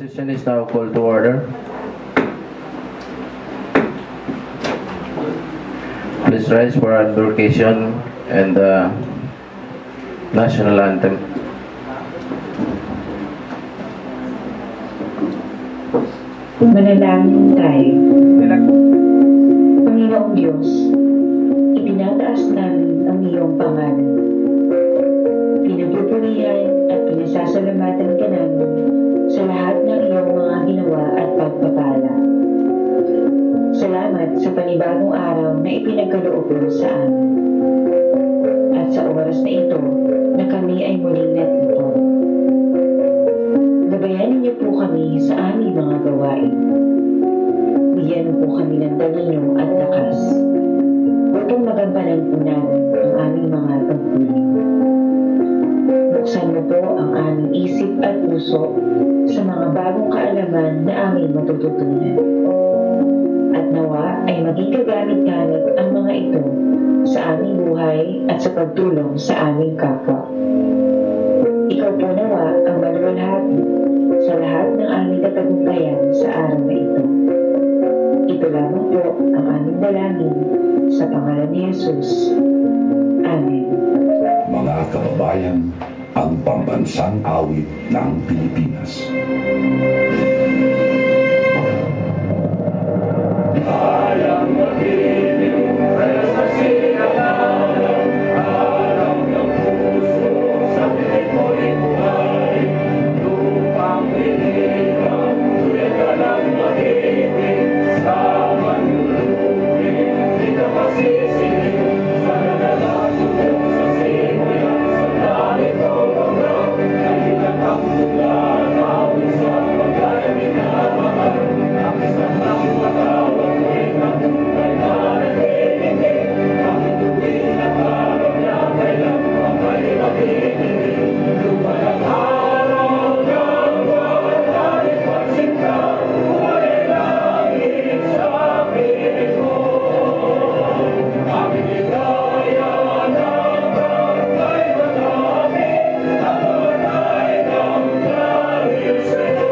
Session is now called to order. Please rise for invocation and the national anthem. Manalangin tayo. Panginoong Diyos, itinataas namin ang iyong pangalan. Pinagpupurihan at pinasasalamatan ka namin sa lahat ng iyong mga ginawa at pagpapala. Salamat sa panibagong araw na ipinagkaloob mo sa amin. At sa oras na ito na kami ay muling natito. Gabayanin niyo po kami sa aming mga gawain. Bigyan mo po kami ng talino at lakas. Upang magampanan po namin ang aming mga tungkulin. Buksan mo po ang aming isip at puso sa mga bagong kaalaman na aming matututunan. At nawa ay maging kagamit-gamit ang mga ito sa aming buhay at sa pagtulong sa aming kapwa. Ikaw po nawa ang maluwalhati sa lahat ng aming katagumpayan sa araw na ito. Ito lamang po ang aming dalangin sa pangalan ni Jesus. Amen. Mga kababayan, ang pambansang awit ng Pilipinas. Hayang magiging prestasi ng araw ng puso sa pilit mo'y buhay. Lupang pinigang, tuloy ka lang magiging sa manlulupin. Di ka masisinig sa nalalagot sa simulan sa ganito mga kailan ang bulan awit sa pagkain na mahal. Ang isang nakipatawag mo'y nabuhay na nagiging kahit tuwing ang araw niya kailan pa may magiging lumay ang araw ng buwan pansin ka buhay langit sa piling mo aming ligaya ng bangkay marami at tunay ng dahil sa'yo.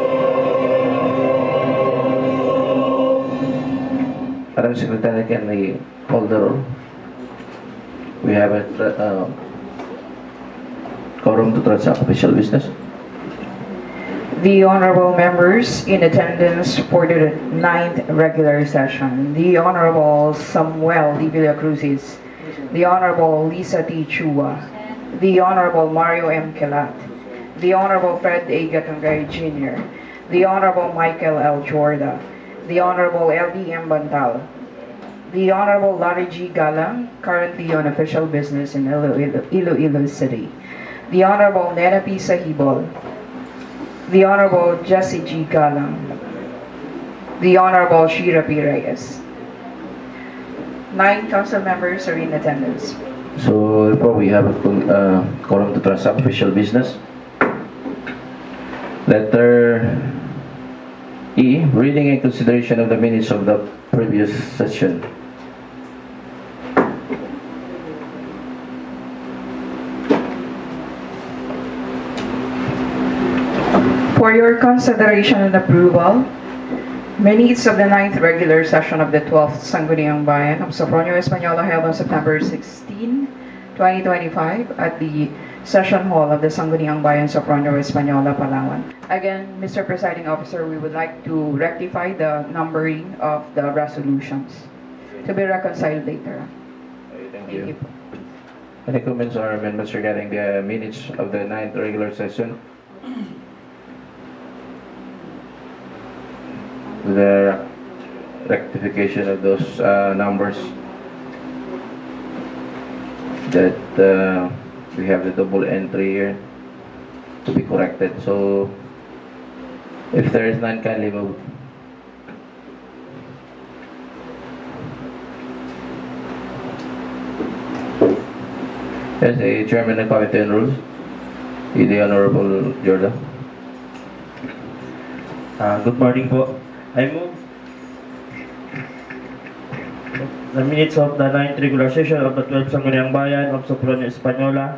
Madam Secretary, can we hold the roll? We have a quorum to transact official business. The honorable members in attendance for the 9th regular session, the Honorable Samuel D. Villacruzes, the Honorable Lisa T. Chua, the Honorable Mario M. Kelat, the Honorable Fred A. Gatungay Jr., the Honorable Michael L. Jorda, the Honorable L.D. M. Bantal, the Honorable Larry G. Galang, currently on official business in Iloilo City, the Honorable Nena P. Sahibol, the Honorable Jesse G. Galang, the Honorable Shira P. Reyes. 9 council members are in attendance. So, therefore, we have a quorum to transact official business. Letter E, reading and consideration of the minutes of the previous session. For your consideration and approval, minutes of the 9th regular session of the 12th Sangguniang Bayan of Sopronio Española held on September 16, 2025 at the Session Hall of the Sangguniang Bayan, Sopronio Española, Palawan. Again, Mr. Presiding Officer, we would like to rectify the numbering of the resolutions to be reconciled later. Thank you. Any comments or amendments regarding the minutes of the 9th regular session? The rectification of those numbers that we have the double entry here to be corrected. So if there is none, kindly move. As a chairman of the Committee on Rules, the Honorable Jorda. Good morning po. I move the minutes of the 9th regular session of the 12th Sangguniang Bayan of Sopronio Española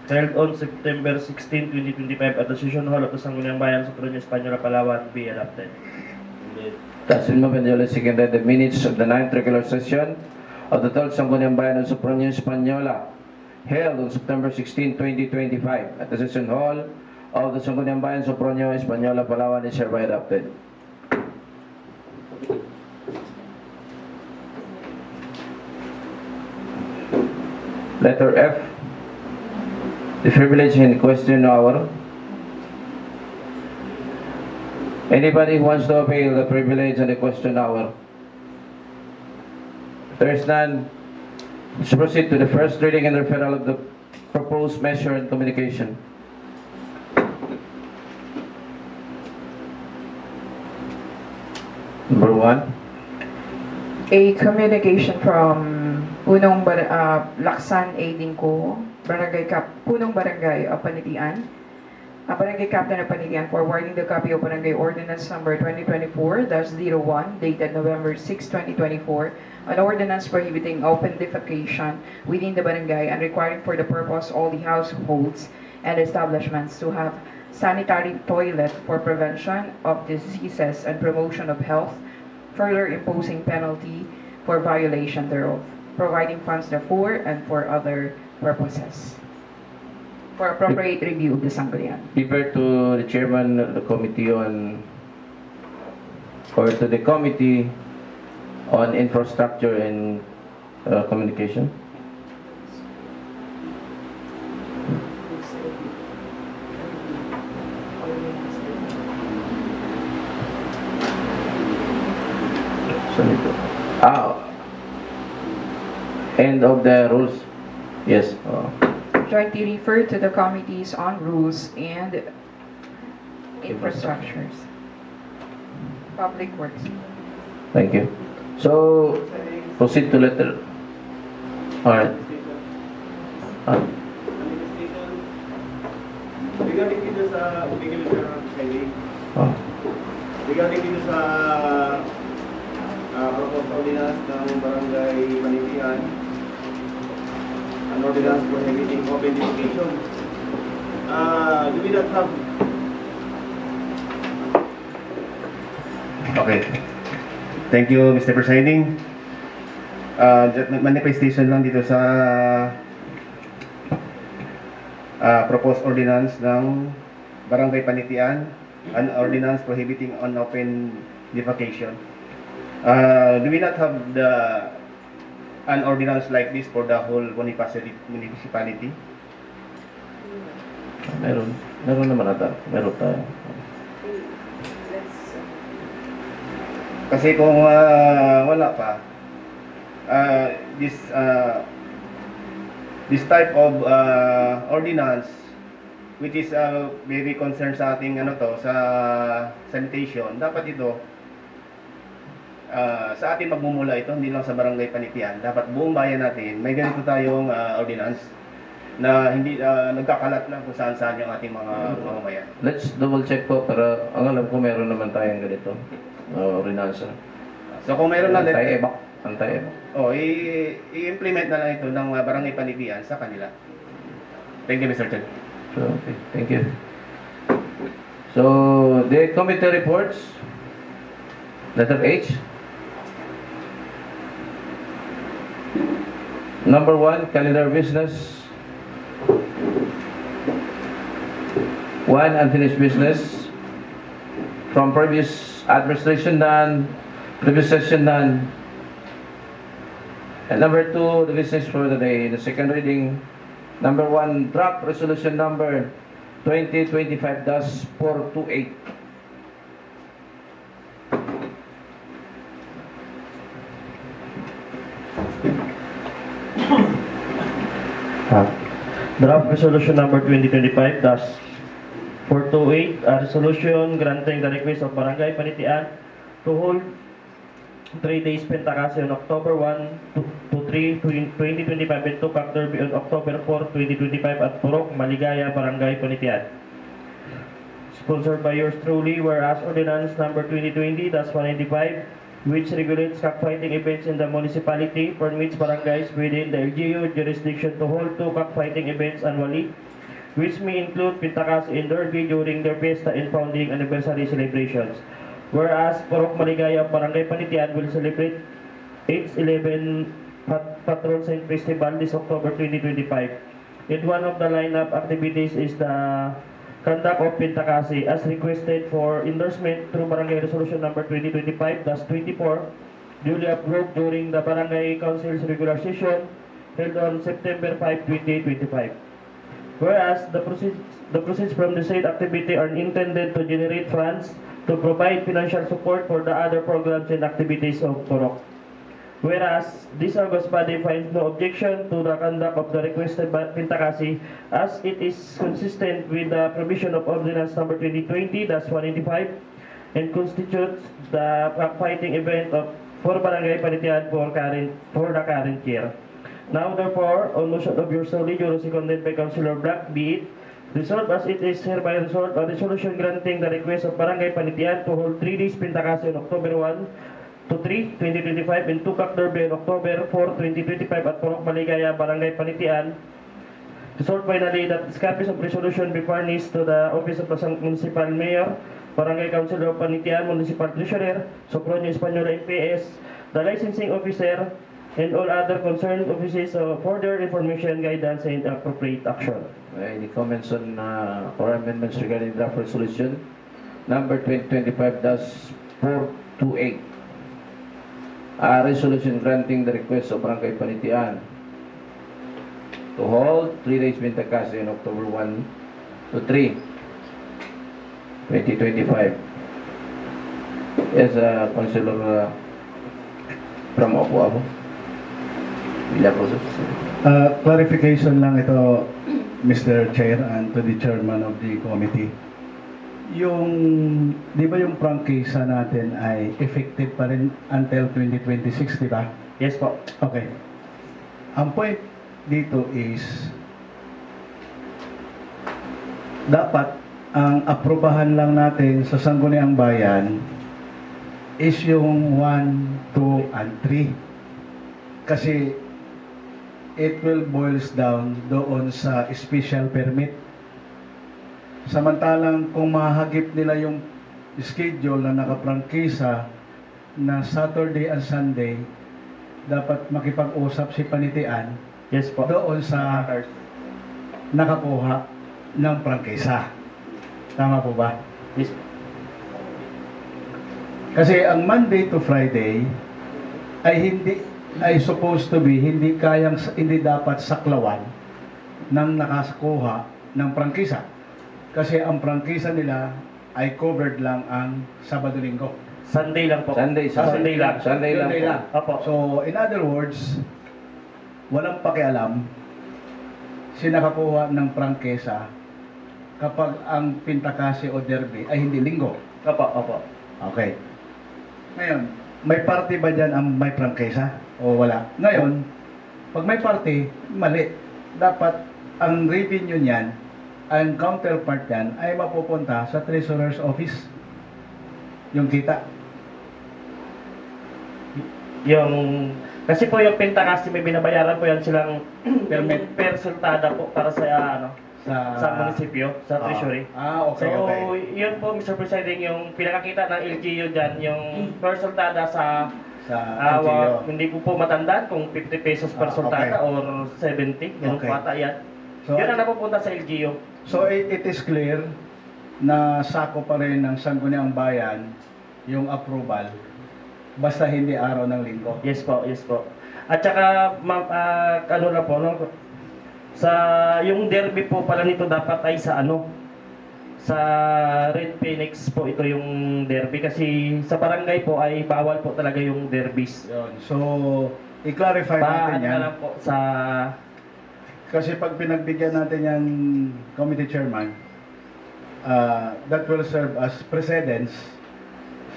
held on September 16, 2025 at the Session Hall of the Sangguniang Bayan sa Provincia Española, Palawan be adopted. That's been moved and duly seconded. The minutes of the 9th regular session of the 12th Sangguniang Bayan of Sopronia Española held on September 16, 2025 at the Session Hall of the Sangguniang Bayan Sopronia Española, Palawan is hereby adopted. Letter F. The privilege in question hour. Anybody who wants to appeal the privilege and the question hour? If there is none, let's proceed to the first reading and referral of the proposed measure and communication. Number 1. A communication from Laksan A. Dingko, Punong Barangay of Panitian, Barangay Captain of Panitian, forwarding the copy of Barangay Ordinance Number 2024-01, dated November 6, 2024, an ordinance prohibiting open defecation within the barangay and requiring for the purpose all the households and establishments to have sanitary toilet for prevention of diseases and promotion of health, further imposing penalty for violation thereof, providing funds therefor and for other purposes. For appropriate review of the Sangguniang. Refer to the chairman of the committee on, or to the committee on infrastructure and communication. End of the rules. Yes. Jointly refer to the committees on rules and infrastructures. Public Works. Thank you. So, proceed to letter. Alright. Regarding dito sa regarding dito sa proposed ordinance ng Barangay Panitian, an ordinance prohibiting open defecation. Do we not have? Okay. Thank you, Mr. Presiding. Manifestation lang dito sa proposed ordinance ng Barangay Panitian, an ordinance prohibiting on open defecation. Do we not have an ordinance like this for the whole municipality? Meron naman ata. Meron tayo. Kasi kung wala pa, this type of ordinance, which is very concerned sa ating sa sanitation, dapat ito sa atin magmumula ito, hindi lang sa Barangay Panitian. Dapat buong bayan natin may ganito tayong ordinance na hindi nagkakalat lang kung saan-saan yung ating mga mamamayan. Let's double check po, pero ang alam ko meron naman tayong ganito. Ordinance. So kung meron na Antay-ebak. i-implement na lang ito ng Barangay Panitian sa kanila. Thank you, Mr. Chair. Okay, thank you. So, the committee reports. Letter H. Number 1, calendar business. 1, unfinished business. From previous administration none, previous session none. And number 2, the business for the day. The second reading. Number 1, draft resolution number 2025-428. Draft Resolution Number 2025-428, a resolution granting the request of Barangay Panitian to hold 3 days Pentacasi on October 1 to 3, 2025 and 2 Factor on October 4, 2025 at Purok, Maligaya, Barangay Panitian. Sponsored by yours truly, whereas Ordinance Number 2020-195, which regulates cockfighting events in the municipality, permits barangays within the LGU jurisdiction to hold 2 cockfighting events annually which may include Pintakasi and Derby during their Fiesta and Founding Anniversary celebrations. Whereas Purok Maligaya Barangay Panitian will celebrate its 11 Patrol Saint Festival this October 2025. And one of the lineup activities is the conduct of Pintakasi as requested for endorsement through Barangay Resolution number 2025-24, duly approved during the Barangay Council's regular session held on September 5, 2025. Whereas the proceeds from the said activity are intended to generate funds to provide financial support for the other programs and activities of Purok. Whereas this August body finds no objection to the conduct of the requested Pintakasi as it is consistent with the provision of Ordinance number 2020-185 and constitutes the fighting event for Barangay Panitian for the current year. Now therefore, on motion of your solely seconded by Councilor Black, be it resolved as it is hereby resolved a resolution granting the request of Barangay Panitian to hold 3 days Pintakasi on October 1 to 3, 2025 and 2 Derby on October 4, 2025 at Purok Maligaya, Barangay Panitian. Resolved finally that this copies of resolution be furnished to the Office of the Municipal Mayor, Barangay Councilor of Panitian, Municipal Treasurer, Sopronio Española MPS, the licensing officer, and all other concerned offices for their information, guidance, and appropriate action. Any comments on or amendments regarding draft resolution number 2025-428? Resolution granting the request of Barangay Panitian to hold 3 days Pintakasi on October 1 to 3, 2025. Yes, Councilor from Opo. Clarification lang ito, Mr. Chair, and to the chairman of the committee. Di ba yung prangkisa natin ay effective pa rin until 2026, di ba? Yes po. Okay. Ang point dito is, dapat ang aprobahan lang natin sa Sangguniang Bayan is yung 1, 2, and 3. Kasi it will boils down doon sa special permit. Samantalang kung mahagip nila yung schedule na nakaprangkisa na Saturday and Sunday, dapat makipag-usap si Panitian. Yes po. Doon sa nakakuha ng prangkisa. Tama po ba? Yes. Kasi ang Monday to Friday ay supposed to be hindi dapat saklawan ng nakakuha ng prangkisa. Kasi ang prangkisa nila ay covered lang ang Sabado-Linggo. Sunday lang po. Sunday lang. Sunday lang. Opo. So, in other words, walang pakialam si nakakuha ng prangkisa kapag ang Pintakasi o Derby ay hindi Linggo. Opo. Okay. Ngayon, may party ba dyan ang may prangkisa o wala? Ngayon, pag may party, mali. Dapat ang revenue niyan, ang counterpart yan ay mapupunta sa Treasurer's Office. Yung kita. Kasi po yung Pintakasi may binabayaran po yan silang permit per sultada po para sa sa munisipyo, sa treasury. Okay. So, yun po Mr. Presiding, yung pinakakita ng LGU dyan, yung per sultada sa LGU. hindi po matandaan kung 50 pesos per sultada or 70, ganun po ata yan. So, yun ang napupunta sa LGU. So it is clear na sako pa rin ng Sangguniang Bayan yung approval basta hindi araw ng Linggo. Yes po. At saka ano na po, no? Sa yung derby po pala nito dapat ay sa sa Red Phoenix po ito yung derby kasi sa barangay po ay bawal po talaga yung derbies. Yun. So i-clarify natin yan. Lang po sa kasi pag pinagbigyan natin yan committee chairman, that will serve as precedence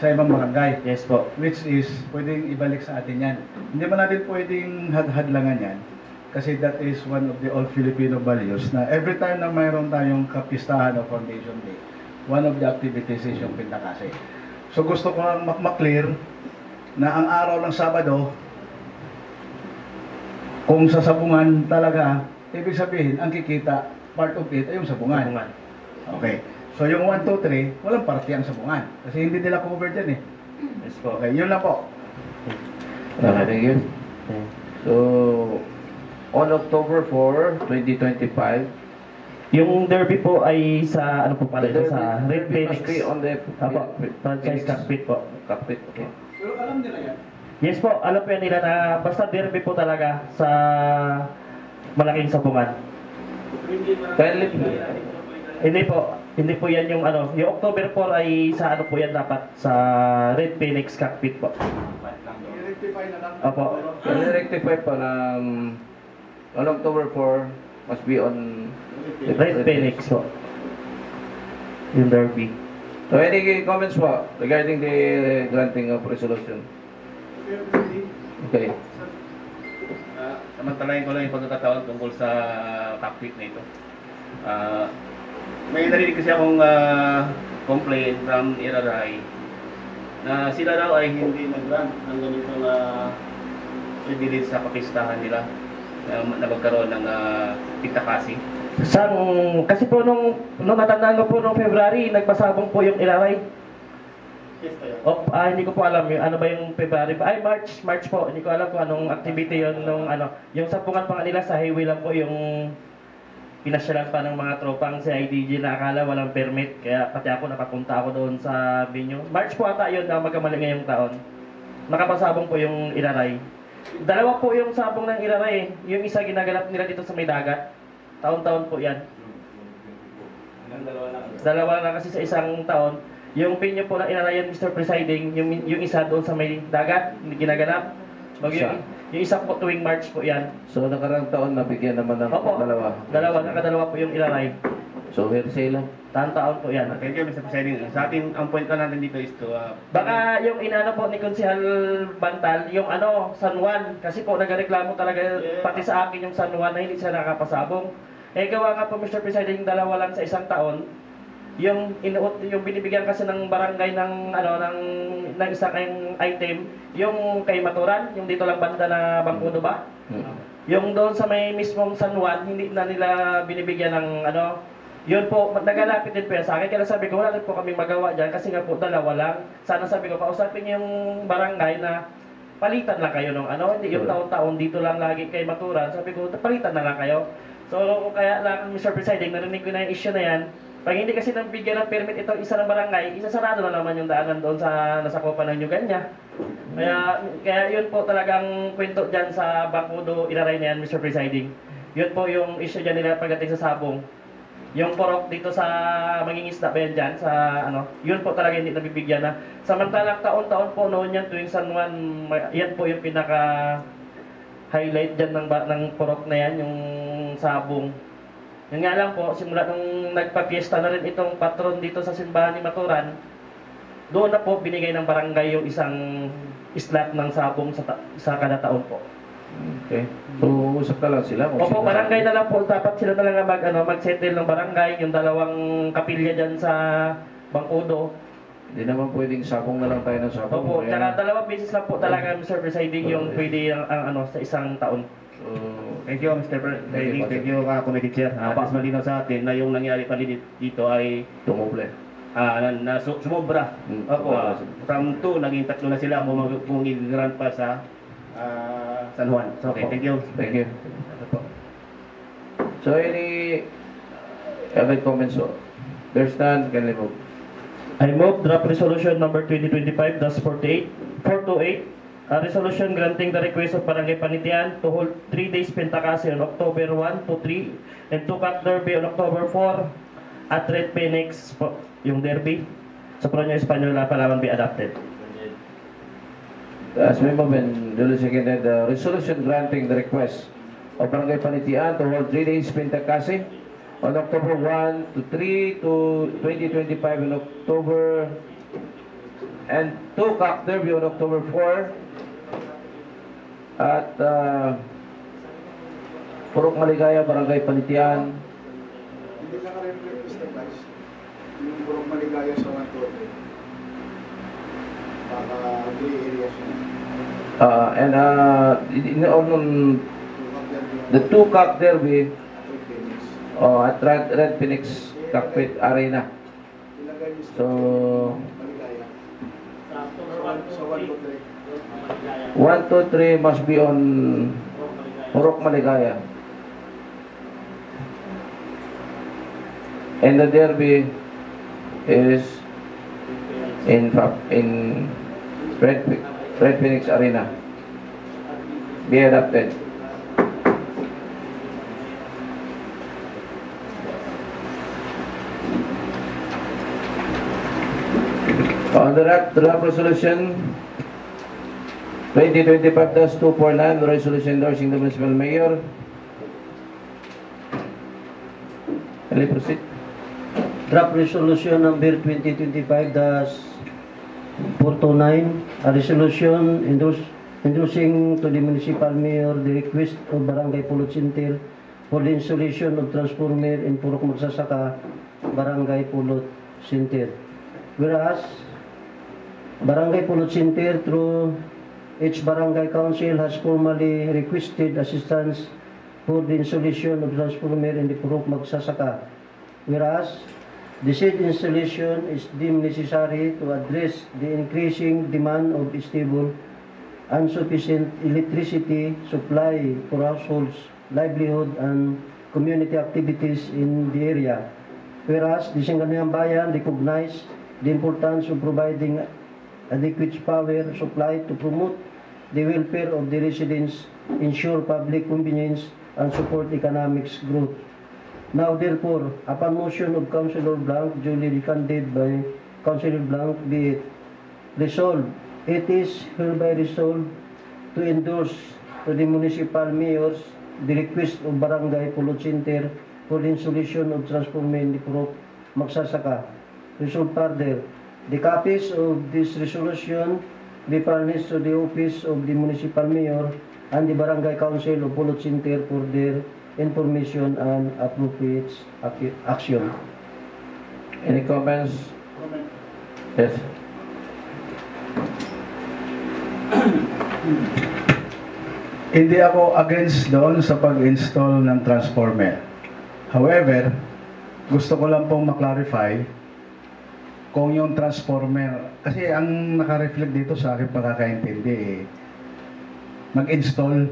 sa ibang barangay. Yes po. Which is, pwedeng ibalik sa atin yan. Hindi man natin pwedeng hadlangan yan. Kasi that is one of the old Filipino values na every time na mayroon tayong kapistahan o Foundation Day, one of the activities is yung Pintakasi. So gusto ko lang maklear na ang araw ng Sabado, kung sa sabungan talaga, ibig sabihin, ang kikita part of it ay yung sabungan. Sabungan. Okay. So yung 1, 2, 3, walang party ang sabungan. Kasi hindi nila covered yan eh. Yes po. Okay, yun lang po. Okay, thank you. So, on October 4, 2025, Yung derby po ay sa ano po pala the ito, sa Red derby must Phoenix. be on the Apo, franchise cockpit po. cockpit. Okay. Pero alam nila yan. Yes po, alam po yan nila na basta derby po talaga sa malaking sabungan. Kindly, Hindi po yan yung ano, yung October 4 ay sa ano po yan dapat sa Red Phoenix cockpit po. I-rectify na lang. Apo. can rectify pa na on October 4 must be on Red Phoenix po. Yung derby. So, any comments po regarding the granting of resolution? Okay. Samantalahin ko lang yung pagkakataon tungkol sa cockpit na ito. May narinig kasi akong complaint from Iraray na sila raw ay hindi nag-grant ng ganitong privilege sa kapistahan nila na magkaroon ng pitakasi. Kasi po nung natandaan ko po nung February, nagpasabong po yung Iraray. Yes, tayo. Hindi ko po alam yung ano ba yung February ba? Ay, March po. Hindi ko alam kung anong activity yon nung ano. Yung sabungan pa nga nila sa highway lang po yung pinasyalan pa ng mga tropang si IDG na akala walang permit. Kaya pati ako nakapunta ako doon sa venue. March po ata yun na magkamali ngayong taon. Nakapasabong po yung Iraray. Dalawa po yung sabong ng Iraray. Yung isa ginaganap nila dito sa may dagat. Taon-taon po yan. Dalawa na kasi sa isang taon. Yung venue po ng Iraray, Mr. Presiding, yung isa doon sa may dagat, hindi ginaganap. Yung isa po tuwing March po yan. So, nakarang taon nabigyan naman ng Opo. Nakadalawa po yung Iraray. So, hearsay lang. Taon-taon po yan. Thank you, Mr. President. Sa atin, ang point lang natin dito is to... Baka yung inano po ni Konsehal Bantal, yung ano, San Juan, kasi po nagreklamo talaga pati sa akin yung San Juan na hindi sila nakapasabong. Gawa nga po Mr. President, dalawa lang sa isang taon, yung binibigyan kasi ng barangay ng ano ng isang item, yung kay Maturan, yung dito lang banda na Bangkudo ba? Yung doon sa may mismong San Juan, hindi na nila binibigyan ng ano. Yun po, nagalapit din po yan sa akin. Kaya sabi ko, wala rin po kaming magawa dyan kasi nga po dalawa lang. Sana sabi ko, kausapin niyo yung barangay na palitan lang kayo ng ano, hindi yung taon-taon dito lang lagi kay Maturan. Sabi ko, palitan na lang kayo. So, kaya lang, Mr. Presiding, narinig ko na yung issue na yan. Pag hindi kasi nabigyan ng permit itong isa ng barangay, isasarado na naman yung daanan doon sa nasakupan ng Nyuganya. Kaya yun po talagang kwento dyan sa Bangkudo, Iraray na yan, Mr. Presiding. Yun po yung issue dyan nila pagdating sa sabong. Yung porok dito sa mangingisda ba yan dyan, sa ano, yun po talaga hindi nabibigyan na. Samantalang taon-taon po noon yan tuwing San Juan, yan po yung pinaka-highlight dyan ng porok na yan, yung sabong. Yun nga lang po, simula nung nagpa-fiesta na rin itong patron dito sa simbahan ni Maturan, doon na po binigay ng barangay yung isang slot ng sabong sa kada taon po. Okay. So, usap na lang sila. Opo, barangay na lang po. Dapat sila na lang mag-settle ng barangay, yung dalawang kapilya dyan sa Bangkudo. Hindi naman pwedeng sabong na lang tayo ng sabong. Opo, tsaka dalawang beses lang po talaga, Mr. Presiding, yung pwede ang sa isang taon. So, Thank you, Mr. President. Thank you, Committee Chair. Mas malinaw sa atin na yung nangyari pa dito ay tumuble. sumobra. Opo, from 2, naging 3 na sila kung i-grant pa sa San Juan. So, okay, thank you. Thank you. So, any other comments? There's none. Can I move? I move draft resolution number 2025-428, a resolution granting the request of Barangay Panitian to hold 3 days Pentakasi on October 1 to 3 and 2 Cock Derby on October 4 at Red Phoenix, yung derby, sa Pronyo Espanyola, Palawan be adopted. As we move in, duly seconded the resolution granting the request of Barangay Panitian to hold 3 days Pentakasi on October 1 to 3 to 2025 in October and 2 Cock Derby on October 4 at Purok Maligaya, Barangay Panitian. Hindi naka-reflect, Mr. Vice. Yung Purok Maligaya sa 1-2. Baka gray areas yun. And on the 2 Cock Derby Oh, at Red Phoenix Cockpit Arena. Ilagay niyo sa So, Maligaya. So, 1, 2, 3. 1, 2, 3 must be on Purok Maligaya. And the derby is in Red Phoenix Arena. Be adapted. On the draft resolution 2025-249, the resolution endorsing the municipal mayor. Can I proceed? Draft Resolution number 2025-429, a resolution endorsing to the municipal mayor the request of Barangay Pulot Center for the installation of transformer in Purok Magsasaka, Barangay Pulot Center. Whereas, Barangay Pulot Center through each barangay council has formally requested assistance for the installation of transformer in the Purok Magsasaka. Whereas, the said installation is deemed necessary to address the increasing demand of stable and sufficient electricity supply for households, livelihood, and community activities in the area. Whereas, the Sangguniang Bayan recognized the importance of providing adequate power supply to promote the welfare of the residents, ensure public convenience, and support economic growth. Now, therefore, upon motion of Councilor Blanc, duly seconded by Councilor Blanc, be it resolved, it is hereby resolved to endorse to the municipal mayors the request of Barangay Pulot Center for the installation of transformer in the Purok Magsasaka. Resolved further, the copies of this resolution be furnished to the office of the municipal mayor and the Barangay Council of Pulot Center for their information and appropriate action. Any comments? Yes. Hindi ako against doon sa pag-install ng transformer. However, gusto ko lang pong maklarify kung yung transformer, kasi ang naka-reflect dito sa aking pagkakaintindi mag-install.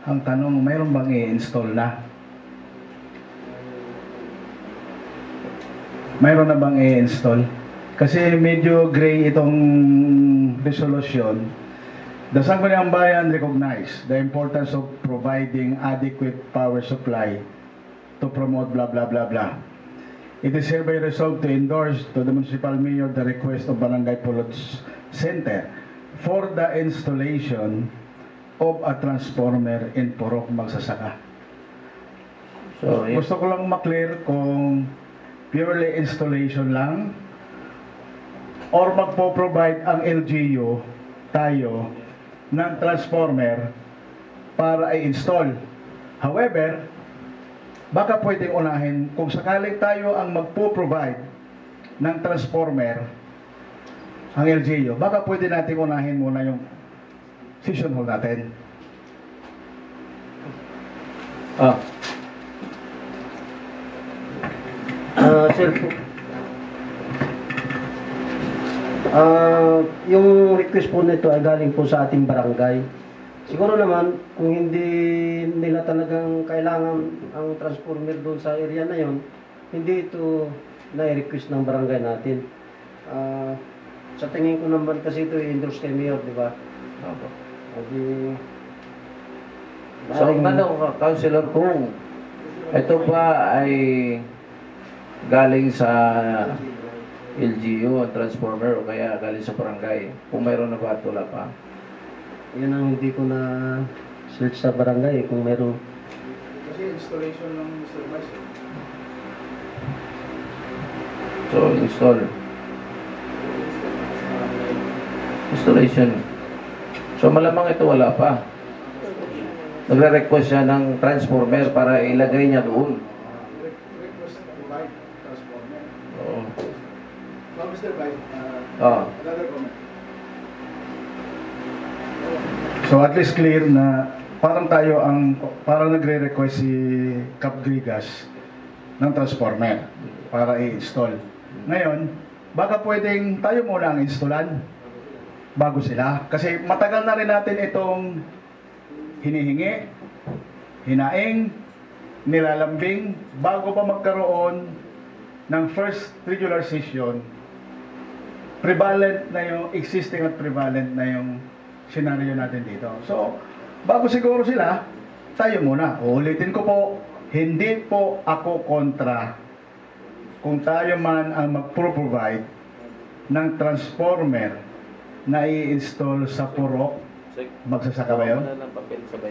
Ang tanong, mayroon bang i-install na? Mayroon na bang i-install? Kasi medyo gray itong resolution. The Sangguniang Bayan recognize the importance of providing adequate power supply to promote blah blah blah blah. It is hereby resolved to endorse to the municipal mayor the request of Barangay Pulot Center for the installation of a transformer in Purok Magsasaka. So, if, Gusto ko lang maklear kung purely installation lang or magpo-provide ang LGU tayo ng transformer para i-install. However, baka pwedeng unahin kung sakaling tayo ang magpo-provide ng transformer ang LGU, baka pwede natin unahin muna yung session hall natin. Sir, yung request po nito ay galing po sa ating barangay. Siguro naman, kung hindi nila talagang kailangan ang transformer doon sa area na yon, hindi ito na-request ng barangay natin. Sa tingin ko naman kasi ito i-endorse kay Mayor, di ba? so ang tanong, Councilor, kung ito ba ay galing sa LGU, ang transformer, o kaya galing sa barangay, kung mayroon na ba at wala pa? Yun ang hindi ko na search sa barangay kung meron. Kasi installation ng Mr. Vice. So, installation. So, malamang ito wala pa. Nagre-request siya ng transformer para ilagay niya doon. Request to provide transformer. Oo. So, Mr. Vice, another comment. So at least clear na parang tayo ang parang nagre-request si Cap Grigas ng transformer para i-install. Ngayon, baka pwedeng tayo muna ang installan bago sila. Kasi matagal na rin natin itong hinihingi, hinaing, nilalambing, bago pa magkaroon ng first regular session, prevalent na yung existing at prevalent na yung scenario natin dito. So, bago siguro sila, tayo muna. Uulitin ko po, hindi po ako kontra kung tayo man ang mag-provide ng transformer na i-install sa purok, magsasaka ba yun?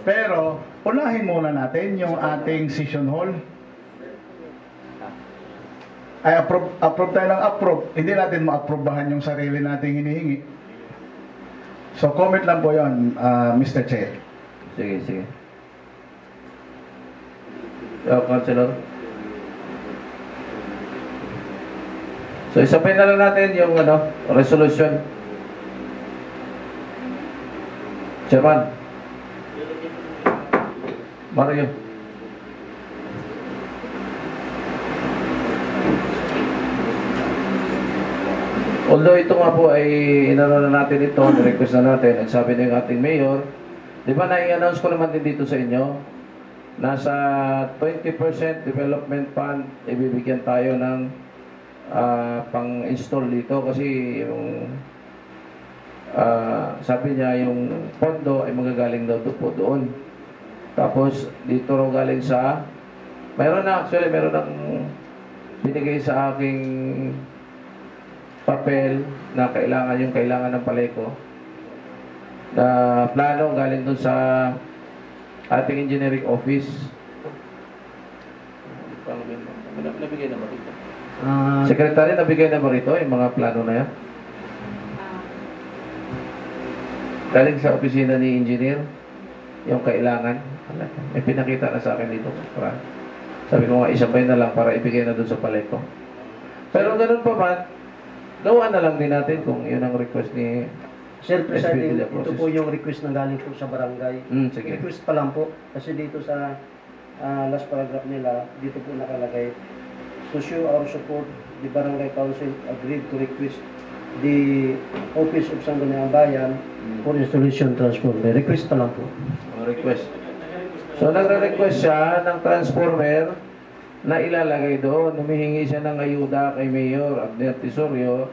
Pero, unahin muna natin yung ating session hall. Ay, approve tayo ng approve. Hindi natin ma-approvehan yung sarili nating hinihingi. So, comment lang po yun, Mr. Chair. Sige, sige. So, Councilor. So, isapin na lang natin yung resolution. Chairman. Mario. Although ito nga po ay inano na natin ito, request na natin, at sabi ng ating mayor, di ba na-i-announce ko naman din dito sa inyo, nasa 20% development fund, ibibigyan tayo ng pang-install dito kasi yung sabi niya yung pondo ay magagaling daw po doon. Tapos dito raw galing sa mayroon ng binigay sa aking papel na kailangan ng Paleco na plano galing doon sa ating engineering office. Nabigay na ba dito? Secretary, nabigay na ba rito yung mga plano na yan? Galing sa opisina ni engineer, yung kailangan. May pinakita na sa akin dito. Sabi ko nga, isabay na lang para ibigay na doon sa Paleco. Pero ganun pa man, gawa na lang din natin kung yun ang request ni Sir Presiding, ito po yung request na galing po sa barangay. Sige. Request pa lang po, kasi dito sa last paragraph nila, dito po nakalagay, to show our support, the Barangay Council agreed to request the Office of Sangguniang Bayan for installation transformer. Request pa lang po. Request. So, nagre-request siya ng transformer na ilalagay doon. Humihingi siya ng ayuda kay Mayor Abner Tisorio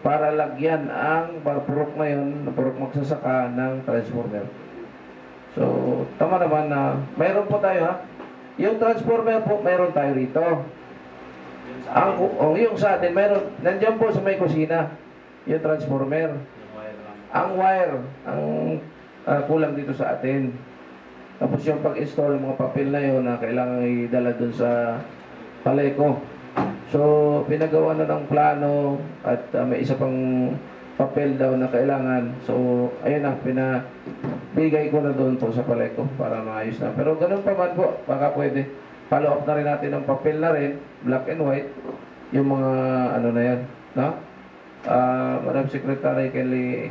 para lagyan ang purok na yun, purok magsasaka ng transformer. So, tama naman na mayroon po tayo ha. Yung transformer po, mayroon tayo rito. Yung sa atin, mayroon, nandiyan po sa may kusina, yung transformer. Ang wire, ang kulang dito sa atin. Tapos yung pag-install, mga papel na yun na kailangan idala dun sa Paleco. So, pinagawa na ng plano at may isa pang papel daw na kailangan. So, ayun na, pinabigay ko na doon po sa Paleco para maayos na. Pero ganun pa man po, baka pwede. Follow up na rin natin ng papel na rin, black and white, yung mga ano na yan. No? Madam Secretary Kelly,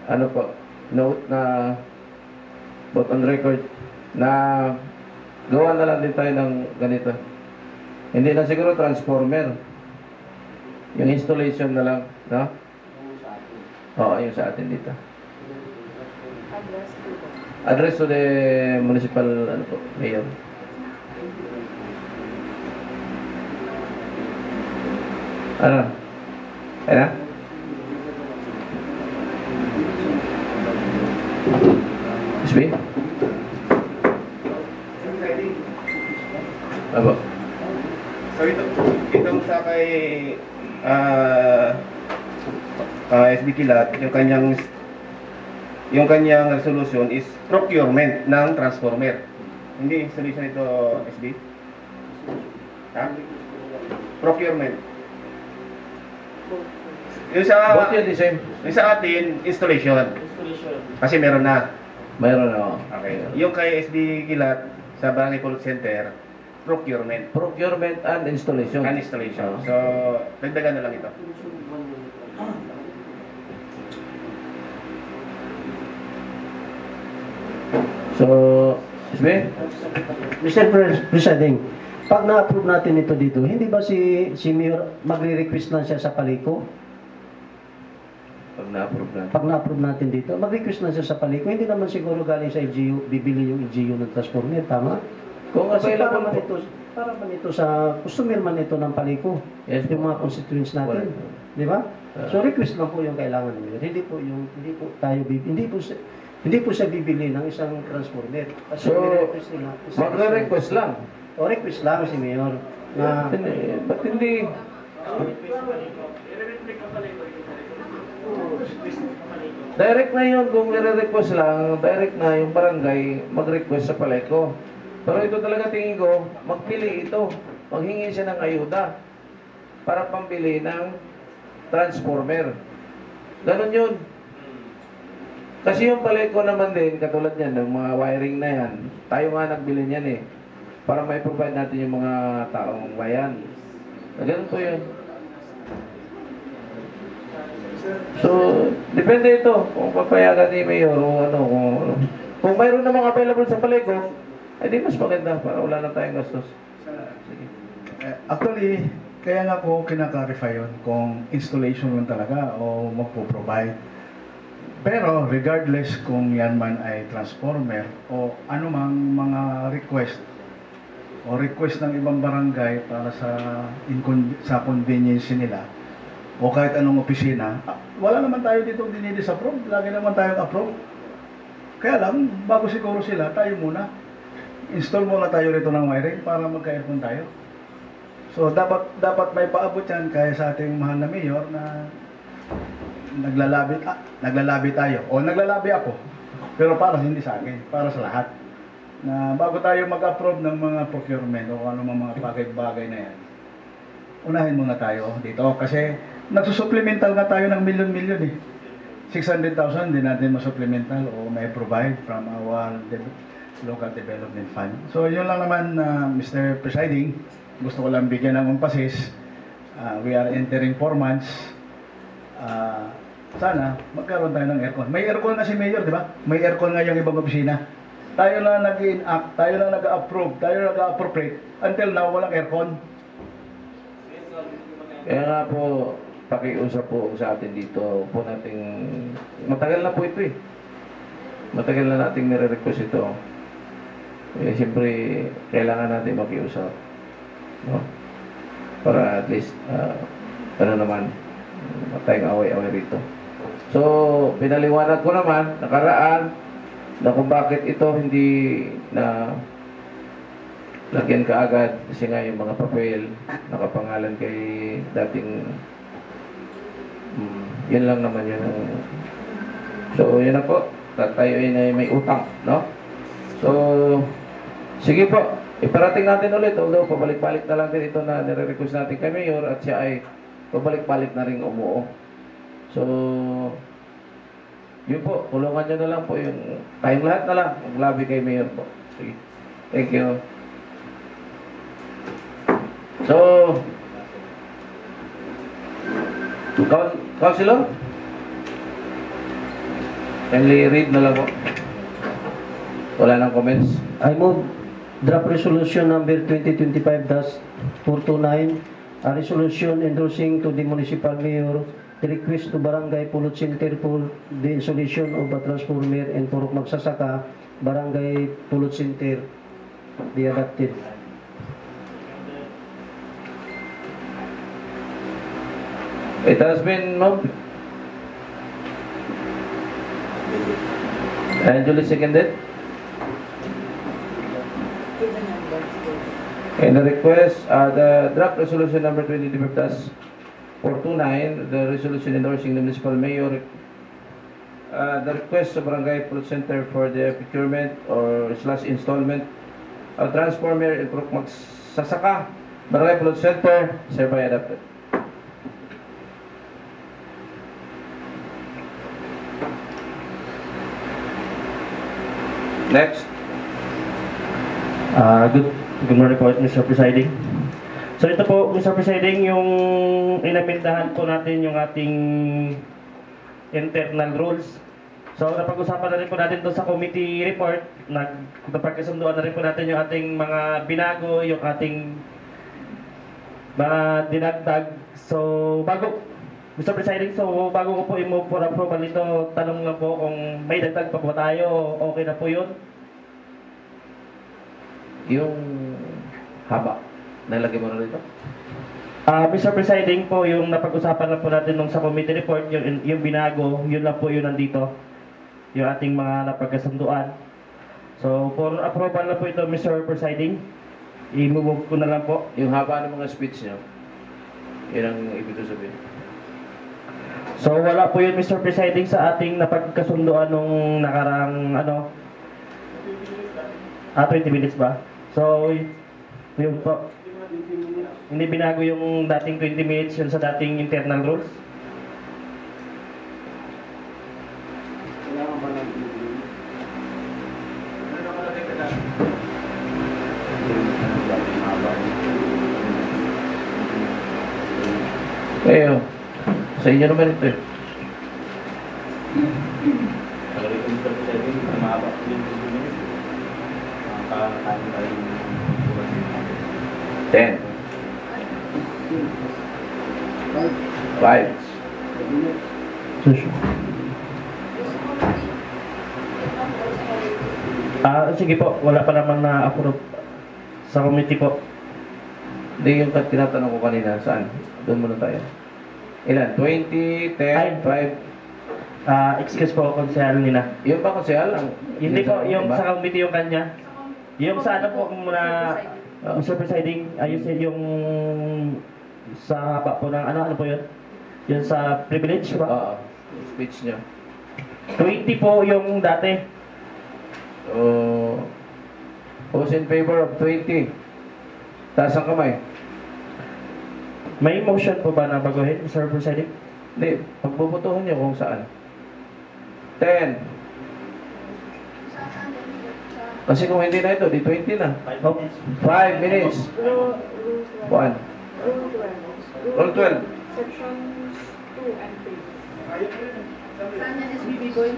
ano po, note na put on record na gawa na lang din tayo ng ganito. Hindi na siguro transformer. Yung installation na lang, no? Oo, yung sa atin dito. Address to the municipal mayor. Ano? Ayun na? SB? Aba. So itong sa kay SB Kilat, yung kanyang resolution is procurement ng transformer. Hindi installation ito, SB? Ha? Procurement. Yung sa Both yun the same. yung sa atin, installation. Kasi meron na. Mayroon na. Okay. Yung kay SB Kilat sa Barangay Pulot Center, procurement. Procurement and installation. And installation. So, dagdagan na lang ito. So, SB? Mr. Presiding, pag na-approve natin ito dito, hindi ba si Mayor magre-request lang siya sa paliko? Pag na-approve natin. Pag na-approve natin dito, mag-request lang siya sa paliko. Hindi naman siguro galing sa LGU, bibili yung LGU ng transformer, tama? Kung Kasi para available man po. ito sa customer man ito ng paliko. Yes, Yung mga constituents natin. Well, Di ba? So request lang po yung kailangan niyo. Hindi po tayo hindi po siya bibili ng isang transformer. Kasi So, request nila. magre-request lang. O request lang si Mayor na Ba't hindi? Direct na yun, kung nire-request lang, direct na yung barangay mag-request sa paleko. Pero ito talaga tingin ko, magpili ito. Maghingi siya ng ayuda para pambili ng transformer. Ganon yun. Kasi yung paleko naman din, katulad yan, ng mga wiring na yan, tayo nga nagbili niyan eh. Para may provide natin yung mga taong bayan. Ganun po yun. So, depende ito kung papayagan ni Mayor o ano, kung mayroon namang available sa palego, ay di mas maganda para wala na tayong gastos. Sige. Actually, kaya nga po kinaklarify yun kung installation yun talaga o magpo-provide. Pero regardless kung yan man ay transformer o anumang mga request ng ibang barangay para sa convenience nila, o kahit anong opisina, wala naman tayo dito dinidisapprove. Lagi naman tayong approve. Kaya lang, bago siguro sila, tayo muna. Install muna tayo rito ng wiring para magka-aircon tayo. So, dapat may paabot yan kaya sa ating mahal na mayor na naglalabi tayo. O naglalabi ako. Pero para hindi sa akin, para sa lahat. Na bago tayo mag-approve ng mga procurement o anumang mga bagay-bagay na yan, unahin muna tayo dito kasi nagsusupplemental nga tayo ng milyon-milyon eh. 600,000 din natin masupplemental o may provide from our local development fund. So yun lang naman, Mr. Presiding, gusto ko lang bigyan ng emphasis. We are entering 4 months. Sana magkaroon tayo ng aircon. May aircon na si Mayor, di ba? May aircon nga yung ibang opisina. Tayo lang nag-enact, tayo lang nag-approve, tayo lang nag-appropriate. Until now, walang aircon. Kaya nga po, pakiusap po sa atin dito po nating, matagal na po ito eh. Matagal na nating nire-request ito. Eh, siyempre, kailangan natin makiusap. No? Para at least, ano naman, tayong away-away rito. So, pinaliwanag ko naman, nakaraan, na kung bakit ito hindi na lagyan ka agad kasi nga yung mga papel nakapangalan kay dating yun lang naman yun. So yun na po, tayo ay may utang, no? So sige po, iparating natin ulit, although pabalik-balik na lang din ito na nire-request natin kay Mayor at siya ay pabalik-balik na rin umuo. So yun po, tulungan nyo na lang po yung tayong lahat na lang maglabi kay Mayor po. Sige, thank you. So, Councilor? Kindly read na lang po. Wala nang comments. I move draft resolution number 2025-429, a resolution endorsing to the municipal mayor the request to Barangay Pulot Center for the installation of a transformer and Purok Magsasaka, Barangay Pulot Center be adopted. It has been moved. And duly seconded. And the request, the draft resolution number 2025-429, the resolution endorsing the municipal mayor, the request of Barangay Pulot Center for the procurement or / installment of transformer in Purok Magsasaka, Barangay Pulot Center, is hereby adopted. Next. Good morning po, Mr. Presiding. So ito po, Mr. Presiding, yung inamindahan po natin yung ating internal rules So napag-usapan na rin po natin doon sa committee report, napagkasunduan na rin po natin yung ating mga binago, yung ating mga dinagdag. So Mr. Presiding, bago ko po i-move for approval ito, tanong lang po kung may dagdag pa po tayo, okay na po yun? Yung haba, nalagay mo na dito? Mr. Presiding po, yung napag-usapan na po natin nung sa committee report, yung binago, yun lang po yun nandito. Yung ating mga napagkasunduan. So, for approval na po ito, Mr. Presiding, i-move ko na lang po. Yung haba ng mga speech niyo, yun ang ibig ko sabihin. So, wala po yun, Mr. Presiding, sa ating napagkasunduan nung nakarang, 20 minutes ba? So, yun po. Hindi binago yung dating 20 minutes yun sa dating internal rules. Kayo, sa inyo naman ito eh. Ten. 5. Sige po, wala pa naman na-approve sa committee po. Hindi yung tinatanong ko kanina, saan? Doon muna tayo. Ilan? 20, 10, 5? Excuse po, konsehal nila. Yung ba konsehal? Hindi po, yung ba? sa committee yung kanya. Yung sa ano po, kung muna, Mr. Presiding, ayusin yung sa haba po ng ano po yun? Yung sa privilege ba? Oo. Speech niya. 20 po yung dati. Who's in favor of 20? Taas ang kamay. May motion po ba na baguhin, Mr. Presiding? Hindi. Pagbubutuhan niyo kung saan. 10. Kasi kung hindi na ito, di 20 na. 5 minutes. 1. Rule 12. Sections 2 and 3. Rule 12.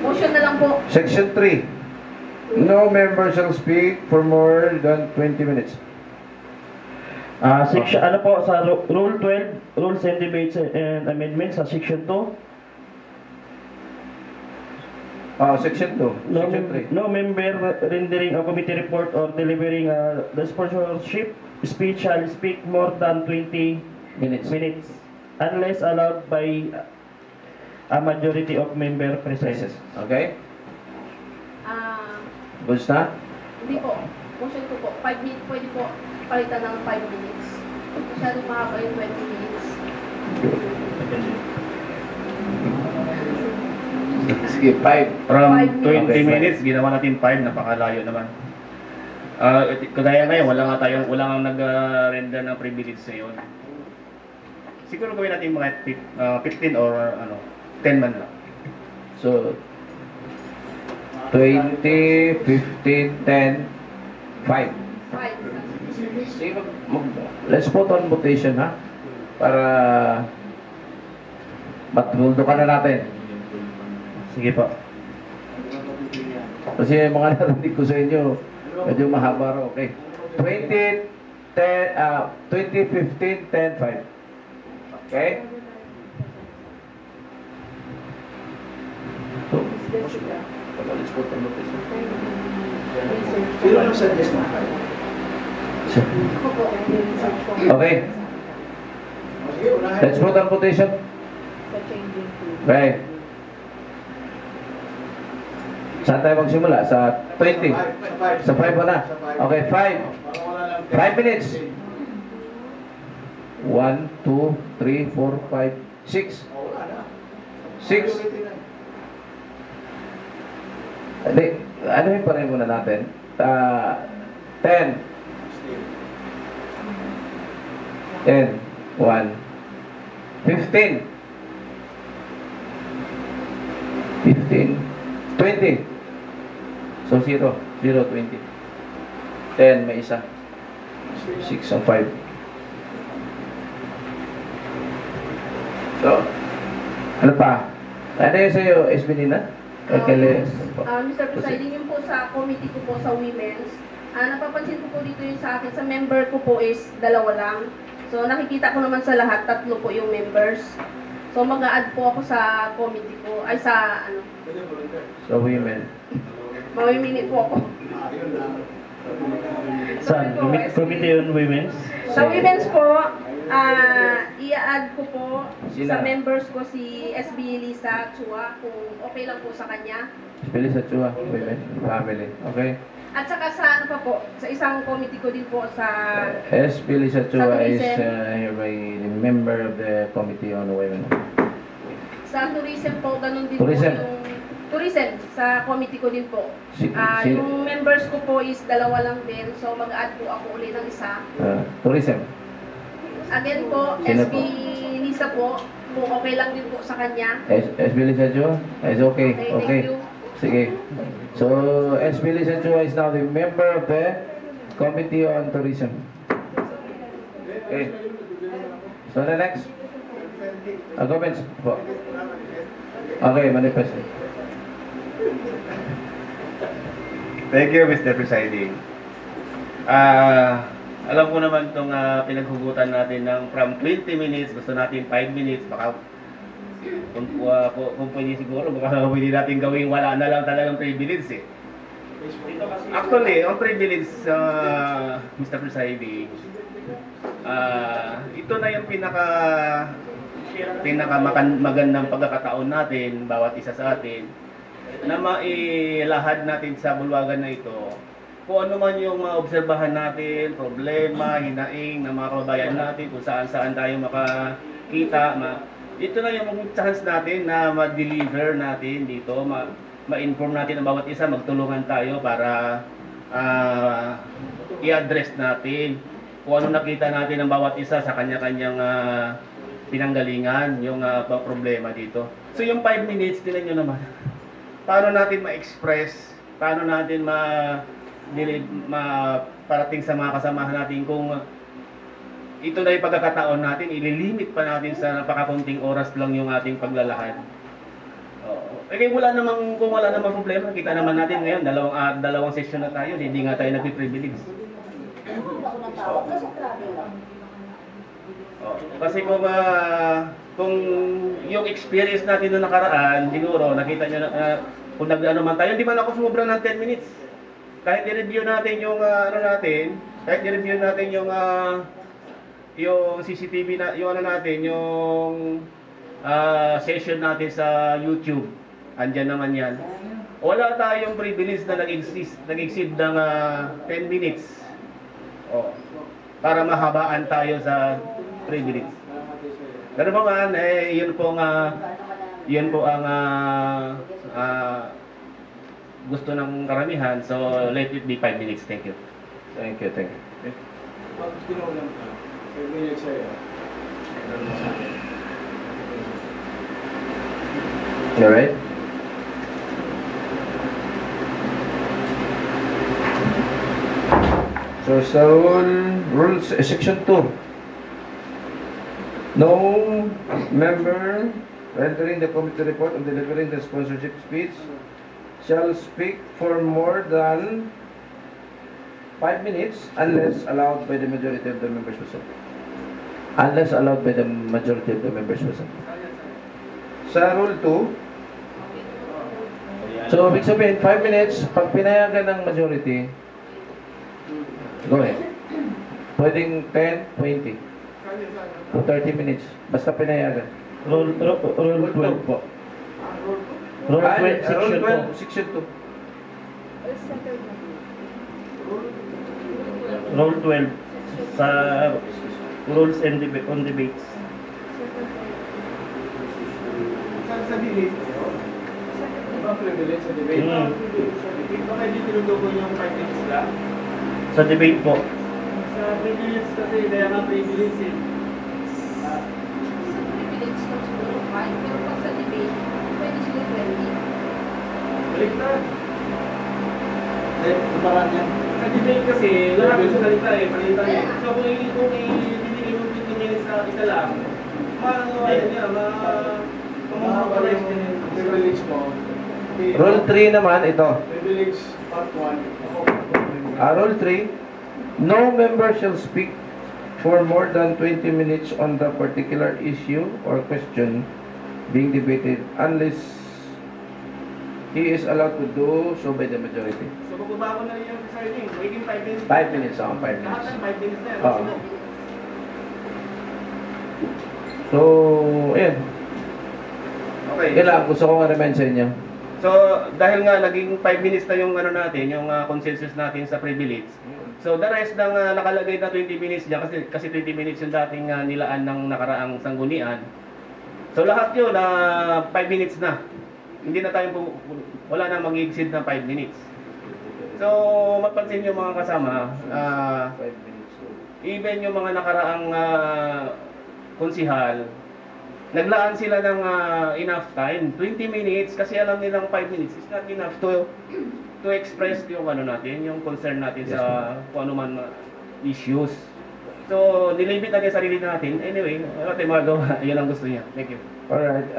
Motion na lang po. Section 3. No member shall speak for more than 20 minutes. Section, ano po, sa Rule 12, Rules and Debates and Amendments, sa Section 2, Section 2. Section 3. no member rendering a committee report or delivering the sponsorship speech shall speak more than 20 Minutes. unless allowed by a majority of member present. Okay? Ah, Goods na? hindi po. Motion ko po. 5 minutes. Pwede po palitan ng 5 minutes. Masyadong mahaba yung 20 minutes. Sige, 5. From 5 20 minutes. minutes, ginawa natin 5, napakalayo naman. Kagaya ngayon, wala nga nag-render ng privilege ngayon. Siguro gawin natin mga 15 or 10 man lang. So, 20, 15, 10, 5. 5. Sige, let's put on votation, ha? Para matuldo ka na natin. Sige po. Kasi mga narinig ko sa inyo, medyo mahaba raw. Okay. 20, 15, 10, 5. Okay? So, let's put on votation. Okay. Let's put on votation. Right. Saan tayo magsimula? Sa 20? Sa 5 ba na? Okay, 5. 5 minutes. 1, 2, 3, 4, 5, 6. 6. Hindi, anuhin pa rin muna natin. 10. 10. 1. 15. 15. 20. So 0. 0, 20. 10, may isa. 6 ang 5. So, ano pa? Ano yung sa'yo, SB Nina? Mr. Presiding, yun po sa committee ko po sa women's, napapansin ko po dito yung sa akin, sa member ko po is 2 lang. So nakikita ko naman sa lahat, 3 po yung members. So mag-a-add po ako sa committee ko, ay sa ano. Sa women. Mamimili po ako. Saan? Committee on Women's? Sa women's po, i-add ko po Sila? sa members ko si SB Lisa Chua, kung okay lang po sa kanya. Pili sa Chua, women, family. Okay? At saka sa ano pa po, sa isang committee ko din po sa... SB Lisa Chua is tourism. hereby the member of the Committee on Women. Sa tourism po, ganun din Tourism? po yung... Tourism, sa committee ko din po. Si- Yung members ko po is 2 lang din, so mag-add po ako uli ng isa. Tourism. Again po, Sino SB po? Lisa po, kung okay lang din po sa kanya. SB Lisa Chua? Is okay. Okay, Okay. thank you. Sige. So, SB Lisa Chua is now the member of the Committee on Tourism. Okay. So, the next. Comments po. Okay, manifest. Thank you, Mr. Presiding. Alam ko naman itong pinaghugutan natin ng from 20 minutes, gusto natin 5 minutes, baka kung pwede siguro, baka pwede natin gawing wala na lang talagang privilege eh. Actually, ang privilege, Mr. Presiding, ito na yung magandang pagkakataon natin, bawat isa sa atin, na mailahad natin sa bulwagan na ito kung ano man yung maobserbahan natin, problema, hinaing ng mga kababayan natin, kung saan tayo makakita. Ito na yung chance natin na ma-deliver natin dito, ma-inform natin ang bawat isa, magtulungan tayo para i-address natin kung ano nakita natin ng bawat isa sa kanya-kanyang pinanggalingan, yung problema dito. So yung 5 minutes, tinan nyo naman. Paano natin ma-express, paano natin parating sa mga kasamahan natin kung ito na yung pagkakataon natin, ililimit pa natin sa napakakunting oras lang yung ating paglalahad. Kung wala namang problema, kita naman natin ngayon, dalawang session na tayo, hindi nga tayo nagpi-privilege. Kasi kung yung experience natin noong nakaraan, siguro nakita nyo kung nag-ano man tayo, hindi man ako sumubra ng 10 minutes. Kahit i-review natin yung yung CCTV na yung yung session natin sa YouTube. Andiyan naman 'yan. Wala tayong privilege na nag-exceed ng 10 minutes. Para mahabaan tayo sa privilege. Pero naman yun po ang gusto ng karamihan. So let it be 5 minutes. Thank you. Thank you. You alright? So sa rules, section 2. No member entering the committee report or delivering the sponsorship speech shall speak for more than 5 minutes unless allowed by the majority of the members present. Unless allowed by the majority of the members present. Sa rule 2, so ibig sabihin 5 minutes, pag pinayagan ng majority, go ahead. Pwedeng 10, 20, o 30 minutes, basta pinayagan. Rule 12 po. Rule 12, section 2. Section 2. Rule 12 sa rules and on debates. Sa delete, diba privilege sa debate? Baka hindi tinutukoy yung 5 minutes lang. Sa debate po. Sa privilege kasi, kaya nga privilege eh. Privilege ko siguro 5, pero pag sa debate, pwede siguro 20. Baliktad. Sa debate kasi, lahat sa salita eh, palitan eh. So kung ibibigay mo 15 minutes sa isa lang, Mahaba yung privilege mo. Rule 3 naman, ito. Privilege part 1. Rule 3, no member shall speak for more than 20 minutes on the particular issue or question being debated unless he is allowed to do so by the majority. So, bago na rin yung presiding. Waiting 5 minutes. 5 minutes, 5 Lahat minutes. ng 5 minutes na yan. Oo. So, ayan. Okay. Yan lang, gusto ko nga remind sa inyo. So, dahil nga naging 5 minutes na yung ano natin, yung consensus natin sa privilege. So, the rest ng nakalagay na 20 minutes dyan, kasi 20 minutes yung dating nilaan ng nakaraang sanggunian. So, lahat yun, 5 minutes na. Hindi na tayo, wala na mag-exceed na 5 minutes. So, mapansin nyo mga kasama, 5 minutes. even yung mga nakaraang konsihal, naglaan sila ng enough time, 20 minutes, kasi alam nilang 5 minutes is not enough to express yung ano natin, yung concern natin sa kung ano man issues. So, nilimit natin yung sarili natin. Anyway, wala tayong magagawa. Yun ang gusto niya. Thank you. Alright,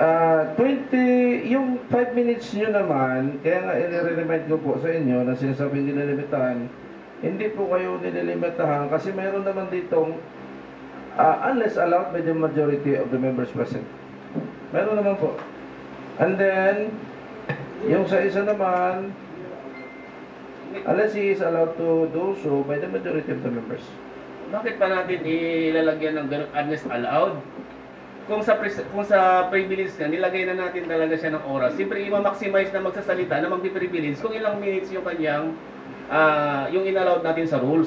yung 5 minutes nyo naman, kaya nga i-remind ko po sa inyo na sinasabing nililimitahan, hindi po kayo nililimitahan kasi mayroon naman ditong unless allowed by the majority of the members present. Meron naman po. And then, yung sa isa naman, unless he is allowed to do so by the majority of the members. Bakit pa natin ilalagyan ng ganun unless allowed? Kung sa privilege nga, nilagay na natin talaga siya ng oras. Siyempre, i-maximize na magsasalita na magpi-privilege kung ilang minutes yung kanyang, yung inallowed natin sa rules.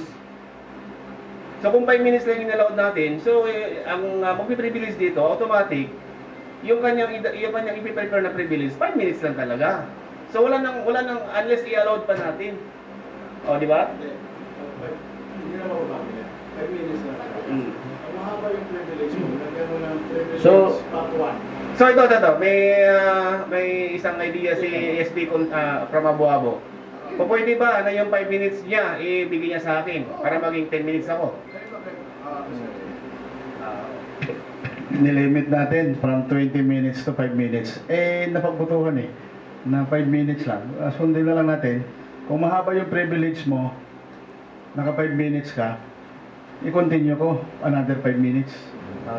So, kung 5 minutes lang yung inallowed natin, so, ang magpi-privilege dito, automatic, yung kanyang ipi-prepare na privilege, 5 minutes lang talaga. So, wala nang unless i-allowed pa natin. O, di ba? Hindi na mababa. 5 minutes na. Ang mahaba yung privilege mo. Lagyan mo ng privilege part 1. So ito, may isang idea si SB from Abuabo. O pwede ba na yung 5 minutes niya, ibigay niya sa akin para maging 10 minutes ako? Nilimit natin from 20 minutes to 5 minutes. Napagbutuhan na 5 minutes lang. Sundin na lang natin. Kung mahaba yung privilege mo, naka 5 minutes ka, i-continue ko another 5 minutes.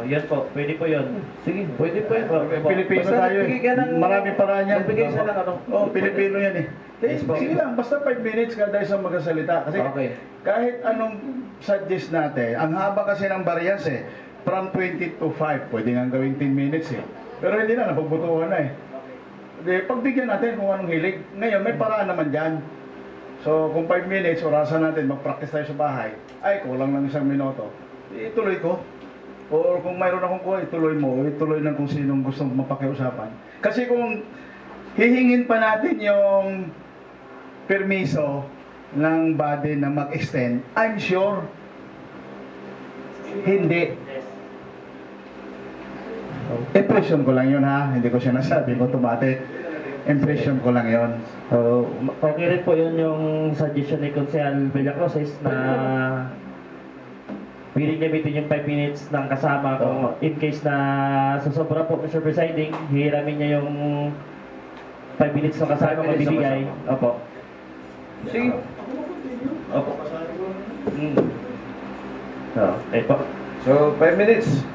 Yes po, pwede po yun. Sige, pwede po yan. Pilipino Basta tayo nagbigay ka ng- Marami paraan yan. nagbigay siya ng ano. Pilipino yan Yes, po. Sige lang, basta 5 minutes ka dahil sa magkasalita. Kasi Okay. kahit anong suggest natin, ang haba kasi ng variance from 20 to 5, pwede nga gawing 10 minutes Pero hindi na, napagbutuhan na pagbigyan natin kung anong hilig. Ngayon, may paraan naman dyan. So, kung 5 minutes, orasan natin, mag-practice tayo sa bahay, ay, kulang lang 1 minuto, ituloy ko. O kung mayroon akong kuha, ituloy mo, ituloy lang kung sinong gustong mapakiusapan. Kasi kung hihingin pa natin yung permiso ng body na mag-extend, I'm sure, hindi. Impression ko lang yun hindi ko siya nasabi, automatic. Impression ko lang yun. Okay rin po yun yung suggestion ni Consejal Villacruz na willing gamitin yung 5 minutes ng kasama kung in case na susobra po Mr. Presiding, hihiramin niya yung 5 minutes ng kasama 5 minutes ng mabibigay. Opo. Sige. Opo. Po. So, 5 minutes.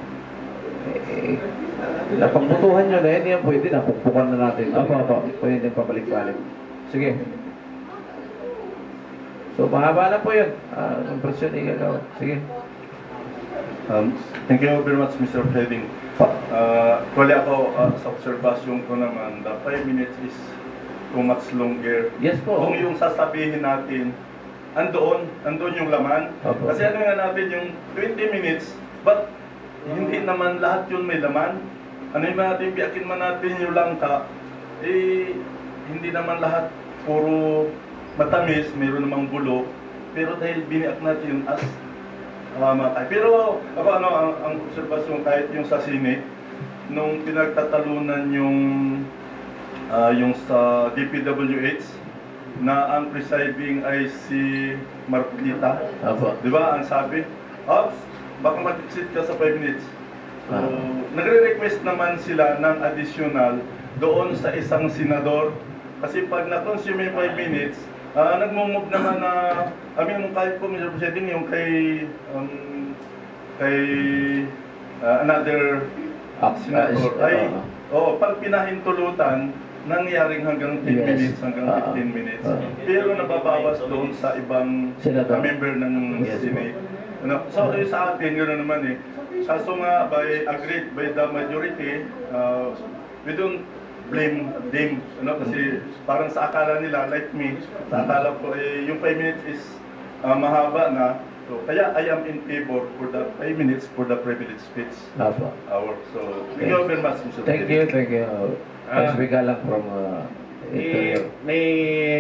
Napagbutuhan nyo na yan, yan pwede, napagpukan na natin. Opo. Pwede din pabalik-balik. Sige. So, mahaba na po yun. Ang presyon igagawa. Sige. Thank you very much, Mr. Presiding. Actually ako, sa observation ko naman, the 5 minutes is too much longer. Yes po. Kung yung sasabihin natin, andoon yung laman. Opo. Kasi ano nga natin yung 20 minutes, but hindi naman lahat yun may laman. Ano yung natin, biyakin man natin yung langka, hindi naman lahat puro matamis, mayroon namang bulok. Pero dahil biniak natin yun as matay. Pero ako ang obserbasyon kahit yung sa Senate, nung pinagtatalunan yung sa DPWH, na ang presiding ay si Marcolita. Opo. Di ba? Ang sabi, Ops, baka mag-exit ka sa 5 minutes. So, nagre-request naman sila ng additional doon sa isang senador. Kasi pag na-consume yung 5 minutes, nagmumove naman na, kahit po Mr. President, yung kay another senador ay, pag pinahintulutan, nangyaring hanggang 10 minutes, hanggang 15 minutes. Pero nababawas doon sa ibang member ng Senate. So, sa atin, gano'n naman eh. Kaso nga, agreed by the majority, we don't blame them. Kasi parang sa akala nila, like me, sa akala ko, yung 5 minutes is mahaba na. So, kaya I am in favor for the 5 minutes for the privilege speech hour. So, thank you very much, Mr. Thank you. Pagsibika lang from may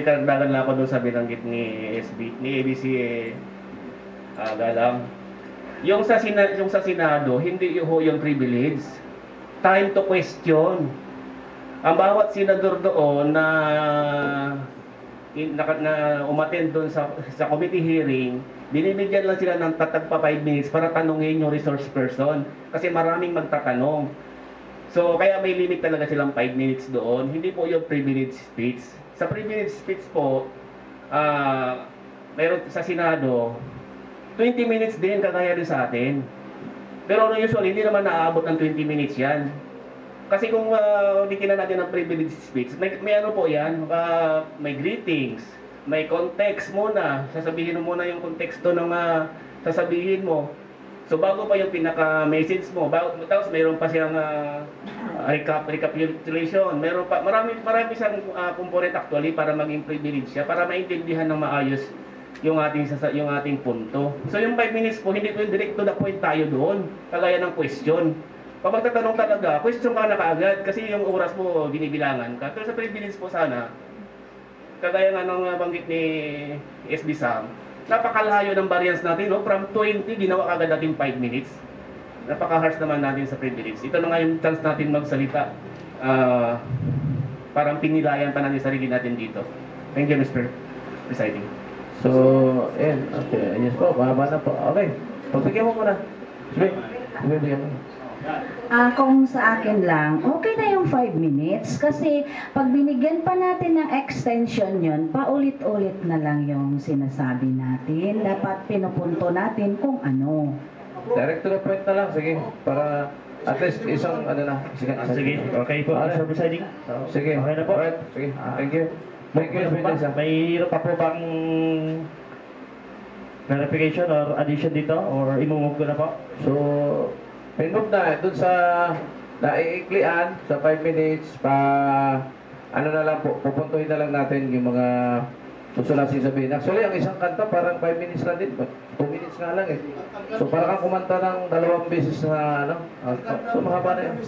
karagdagan lang ako doon sa binanggit ni ABC Galang. Yung sa Senado, hindi yung privilege. Time to question. Ang bawat senador doon na umattend doon sa committee hearing, binibigyan lang sila ng tatag pa 5 minutes para tanungin yung resource person. Kasi maraming magtatanong. So, kaya may limit talaga silang 5 minutes doon. Hindi po yung privilege speech. Sa privilege speech po, meron sa Senado, 20 minutes din kagaya din sa atin. Pero usually, hindi naman naaabot ng 20 minutes yan. Kasi kung dikinan natin ang privilege speech, may ano po yan, may greetings, may context muna. Sasabihin mo muna yung konteksto ng sasabihin mo. So bago pa yung pinaka-message mo, tapos mayroon pa siyang recapitulation, mayroon pa, marami siyang component actually para maging privilege siya, para maintindihan ng maayos yung ating punto. So yung 5 minutes po, hindi po yung direct to the point tayo doon, kagaya ng question. Pag magtatanong talaga, question ka na kaagad kasi yung oras mo binibilangan ka. Pero sa privilege po sana, kagaya nga ng banggit ni SB Sam, napakalayo ng variance natin, no? From 20, ginawa agad natin 5 minutes. Napaka-harsh naman natin sa privilege. Ito na nga yung chance natin magsalita. Parang pinilayan pa natin sarili natin dito. Thank you, Mr. Presiding. So, okay. Yes po, mahaba na po. Okay. Pagbigyan mo muna. Sige, bigyan mo. Kung sa akin lang, okay na yung 5 minutes kasi pag binigyan pa natin ng extension yun, paulit-ulit na lang yung sinasabi natin. Dapat pinupunto natin kung ano. Direct to the point na lang, sige. Para at least isang sige. Sige, okay po, Mr. Presiding. Sige. Okay na po. Alright, sige. Thank you. May pa po bang clarification or addition dito or imumove ko na po? So, pinmove na dun sa naiiklian sa 5 minutes ano na lang po, pupuntuhin na lang natin yung mga gusto natin sabihin. Actually, ang isang kanta parang 5 minutes lang din. 2 minutes nga lang eh. So, parang kang kumanta ng 2 beses na so, mahaba na yun.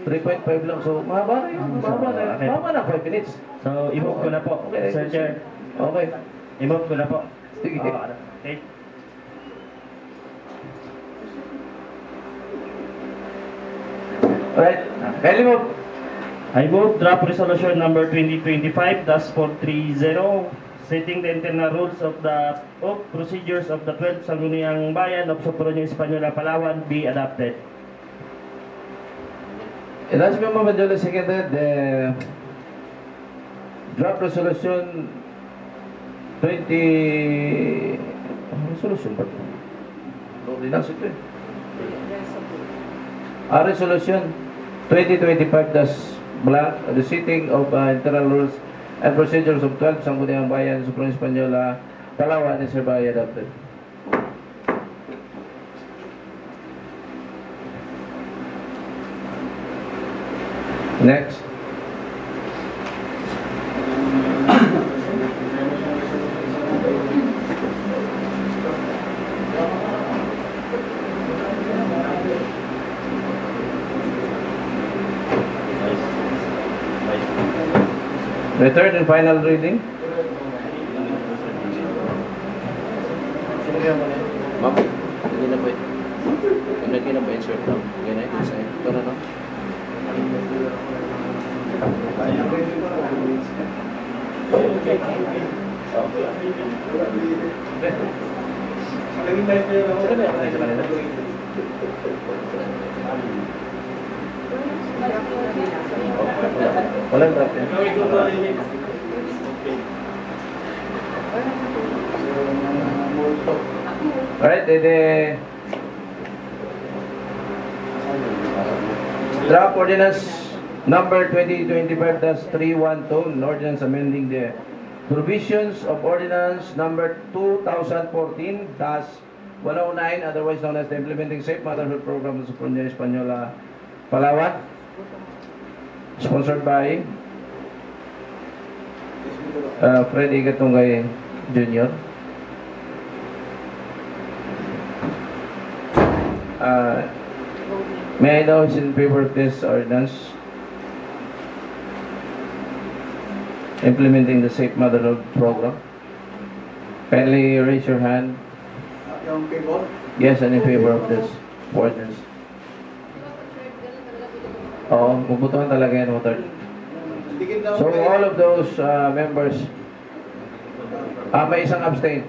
3.5 lang. So, mahaba na yun. Mahaba na 5 minutes. So, imove ko na po, Sir Chair. Okay. Imove ko na po. Sige. Okay. Alright. Kaya mo. I move draft resolution number 2025-430 setting the internal rules of procedures of the 12th Sangguniang Bayan of Socorro Española, Palawan be adopted. It has been momentarily seconded the draft resolution 20 resolution ba? Ordinance ito eh. Resolution 2025 blank, the setting of internal rules and procedures of 12 Sangguniang Bayan, Socorro Española, Palawan is hereby adopted. Next. The third and final reading. Ma'am, hindi na ba hindi na ba insert lang? Ganyan ito sa'yo. Ito na no? Walang draft yan. Alright, draft ordinance number 2025-312, an ordinance amending the provisions of ordinance number 2014-109, otherwise known as the Implementing Safe Motherhood Program of Sopronia Española, Palawan, sponsored by Freddy Gatungay Jr. May I know who's in favor of this ordinance? Implementing the Safe Motherhood Program. Kindly raise your hand. Yung favor? Yes, and in favor of this ordinance. Oo, puputuhan talaga yan, water. So all of those members, may isang abstain.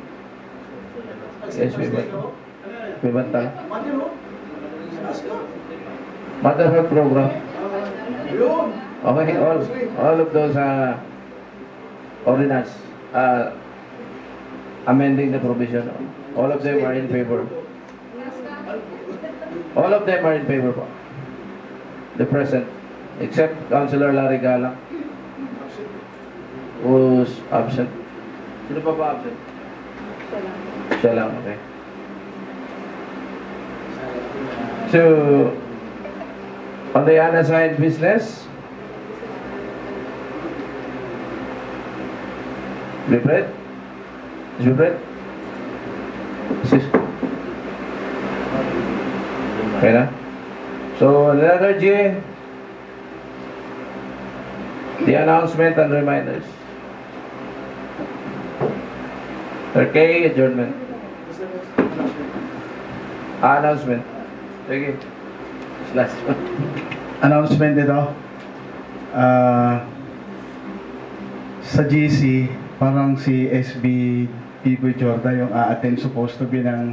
Yes, may banta. Motherhood Program. Okay, all of those ordinance amending the provision, all of them are in favor. All of them are in favor po. The present, except Councilor Larry Galang, who's absent. Sino pa ba absent? Siya lang, okay. So, on the unassigned business, Wilfred? Is Wilfred? Sis? Okay na? So, letter G, the announcement and reminders. Letter K, adjournment. Announcement. Sige. Last one. Announcement ito. Sa GC, parang si SB Picoy Jorda yung a-attend, supposed to be ng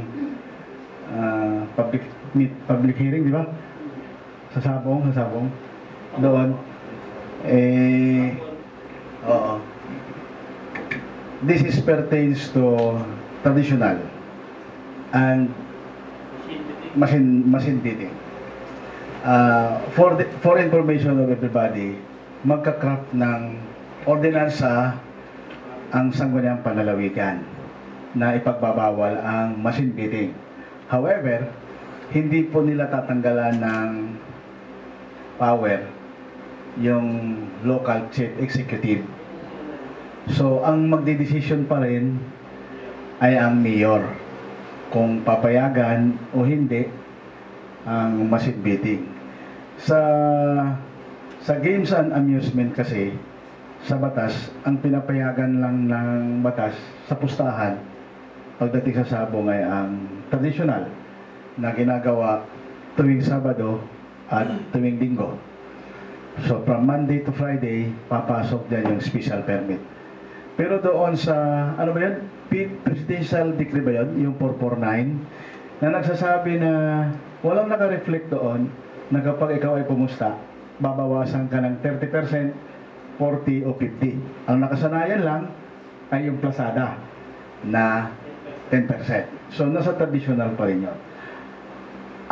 public hearing, di ba? Sa Sabong. Doon. Oo. This is pertains to traditional and machine beating. For information of everybody, magka-craft ng ordinansa ang Sangguniang Panlalawigan na ipagbabawal ang machine beating. However, hindi po nila tatanggalan ng power yung local chief executive. So, ang magdidesisyon pa rin ay ang mayor kung papayagan o hindi ang machine beating. Sa games and amusement kasi, sa batas, ang pinapayagan lang ng batas sa pustahan pagdating sa Sabong ay ang traditional na ginagawa tuwing Sabado at tuwing Linggo. So from Monday to Friday, papasok dyan yung special permit. Pero doon sa, ano ba yan? Presidential decree ba yun? Yung 449 na nagsasabi na walang naka-reflect doon na kapag ikaw ay pumusta, babawasan ka ng 30%, 40 o 50. Ang nakasanayan lang ay yung plasada na 10%. So, nasa traditional pa rin yun.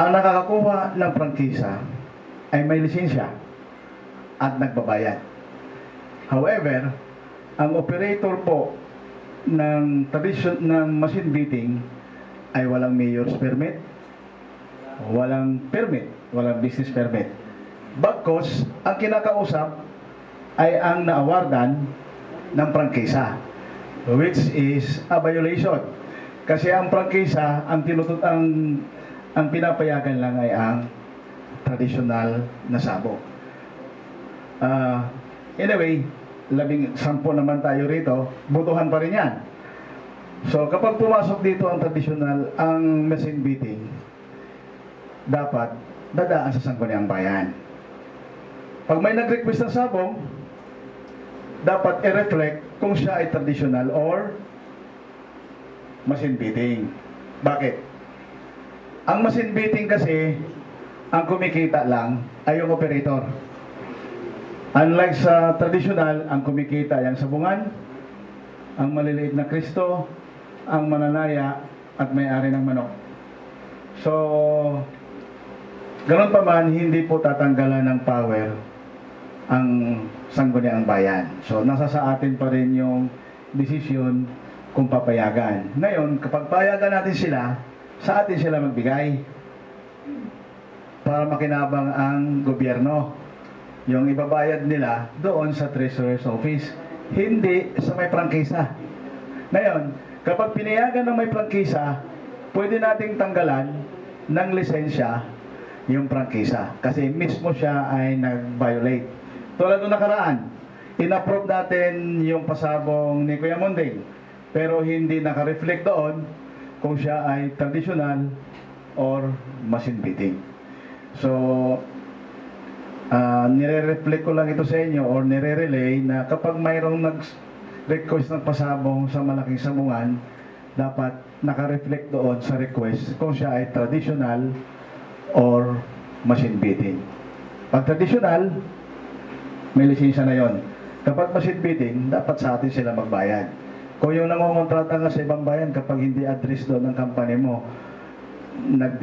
Ang nakakakuha ng prangkisa ay may lisensya at nagbabayad. However, ang operator po ng machine beating ay walang mayor's permit, walang business permit. Bagkos, ang kinakausap ay ang naawardan ng prangkisa, which is a violation. Kasi ang prangkisa, ang pinapayagan lang ay ang traditional na sabong. Anyway, 10 naman tayo rito, butuhan pa rin yan. So kapag pumasok dito ang traditional, ang machine beating, dapat dadaan sa Sangguniang Bayan. Pag may nag-request ng sabong, dapat i-reflect kung siya ay traditional or machine beating. Bakit? Ang machine beating kasi, ang kumikita lang ay yung operator. Unlike sa traditional, ang kumikita yung sabungan, ang maliliit na Kristo, ang mananaya, at may-ari ng manok. So, ganun pa man, hindi po tatanggalan ng power ang Sangguniang Bayan. So, nasa sa atin pa rin yung desisyon kung papayagan. Ngayon, kapag payagan natin sila, sa atin sila magbigay para makinabang ang gobyerno. Yung ibabayad nila doon sa Treasurer's Office, hindi sa may prangkisa. Ngayon, kapag pinayagan ng may prangkisa, pwede nating tanggalan ng lisensya yung prangkisa kasi mismo siya ay nag-violate. Tulad ng nakaraan, in-approve natin yung pasabong ni Kuya Monding, pero hindi naka-reflect doon kung siya ay traditional or machine beating. So, nire-reflect ko lang ito sa inyo or nire-relay na kapag mayroong nag-request ng pasabong sa malaking sabungan, dapat naka-reflect doon sa request kung siya ay traditional or machine beating. Pag traditional, may lisensya na yon. Kapag machine beating, dapat sa atin sila magbayad. Kung yung nangongontrata nga sa ibang bayan, kapag hindi address doon ng company mo,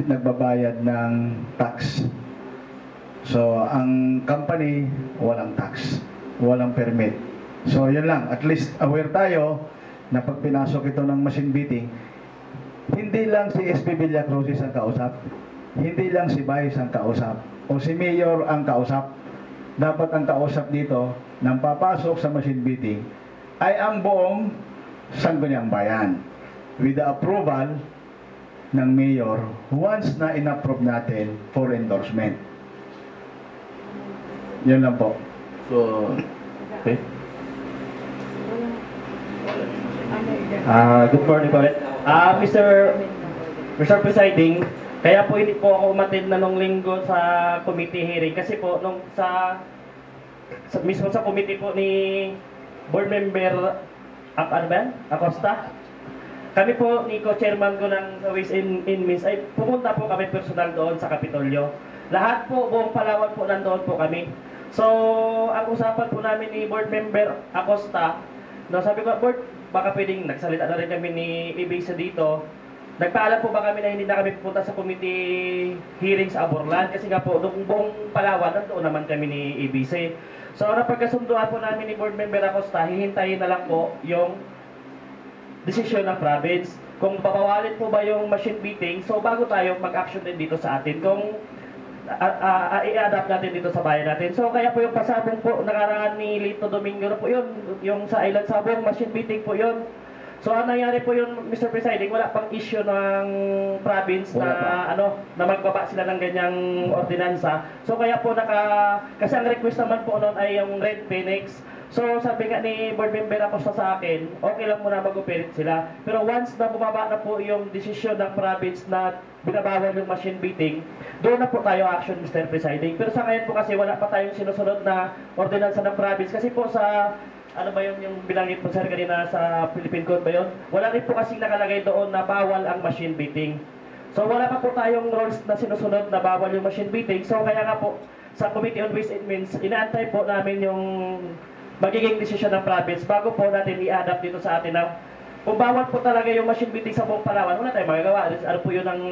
nagbabayad ng tax. So, ang company, walang tax, walang permit. So, yun lang. At least aware tayo na pag pinasok ito ng machine beating, hindi lang si SB Villacruz ang kausap, hindi lang si Vice ang kausap, o si Mayor ang kausap. Dapat ang kausap dito, nang papasok sa machine beating, ay ang buong Sangguniang Bayan with the approval ng Mayor once na in-approve natin for endorsement. Yan lang po. So, okay. Good morning po ulit. Mr. Presiding, kaya po hindi po ako umattend na nung linggo sa committee hearing kasi po nung mismo sa committee po ni board member Acosta, kami po ni co-chairman ko ng Ways and Means ay pumunta po kami personal doon sa Kapitolyo. Lahat po, buong Palawan po nandoon po kami. So, ang usapan po namin ni board member Acosta, no, sabi ko, board, baka pwedeng nagsalita na rin kami ni Ibisa dito. Nagpaalam po ba kami na hindi na kami pupunta sa committee hearing sa Aborlan? Kasi nga po, nung buong Palawan, nandoon naman kami ni Ibisa. So, napagkasunduan po namin ni board member Acosta, hihintayin na lang po yung desisyon ng province. Kung papawalin po ba yung machine beating, so bago tayo mag-action din dito sa atin, kung i-adapt natin dito sa bayan natin. So kaya po yung pasabong po nakaraan ni Lito Domingo na po yun, yung sa Island Sabong, machine beating po yun. So ang nangyari po yun, Mr. Presiding, wala pang issue ng province na na magbaba sila ng ganyang ordinansa. So kaya po kasi ang request naman po noon ay yung Red Phoenix. So sabi nga ni board member ako sa akin, okay lang muna mag-operate sila. Pero once na bumaba na po yung desisyon ng province na binabawal yung machine beating, doon na po tayo action, Mr. Presiding. Pero sa ngayon po kasi wala pa tayong sinusunod na ordinansa ng province. Kasi po sa, ano ba yung binanggit po sir kanina sa Philippine Code ba yun? Wala rin po kasi nakalagay doon na bawal ang machine beating. So wala pa po tayong rules na sinusunod na bawal yung machine beating. So kaya nga po, sa Committee on Ways and Means, inaantay po namin yung magiging desisyon ng province bago po natin i-adapt dito sa atin na kung bawal po talaga yung machine beating sa buong Palawan, wala tayong magagawa. Ano po yun ng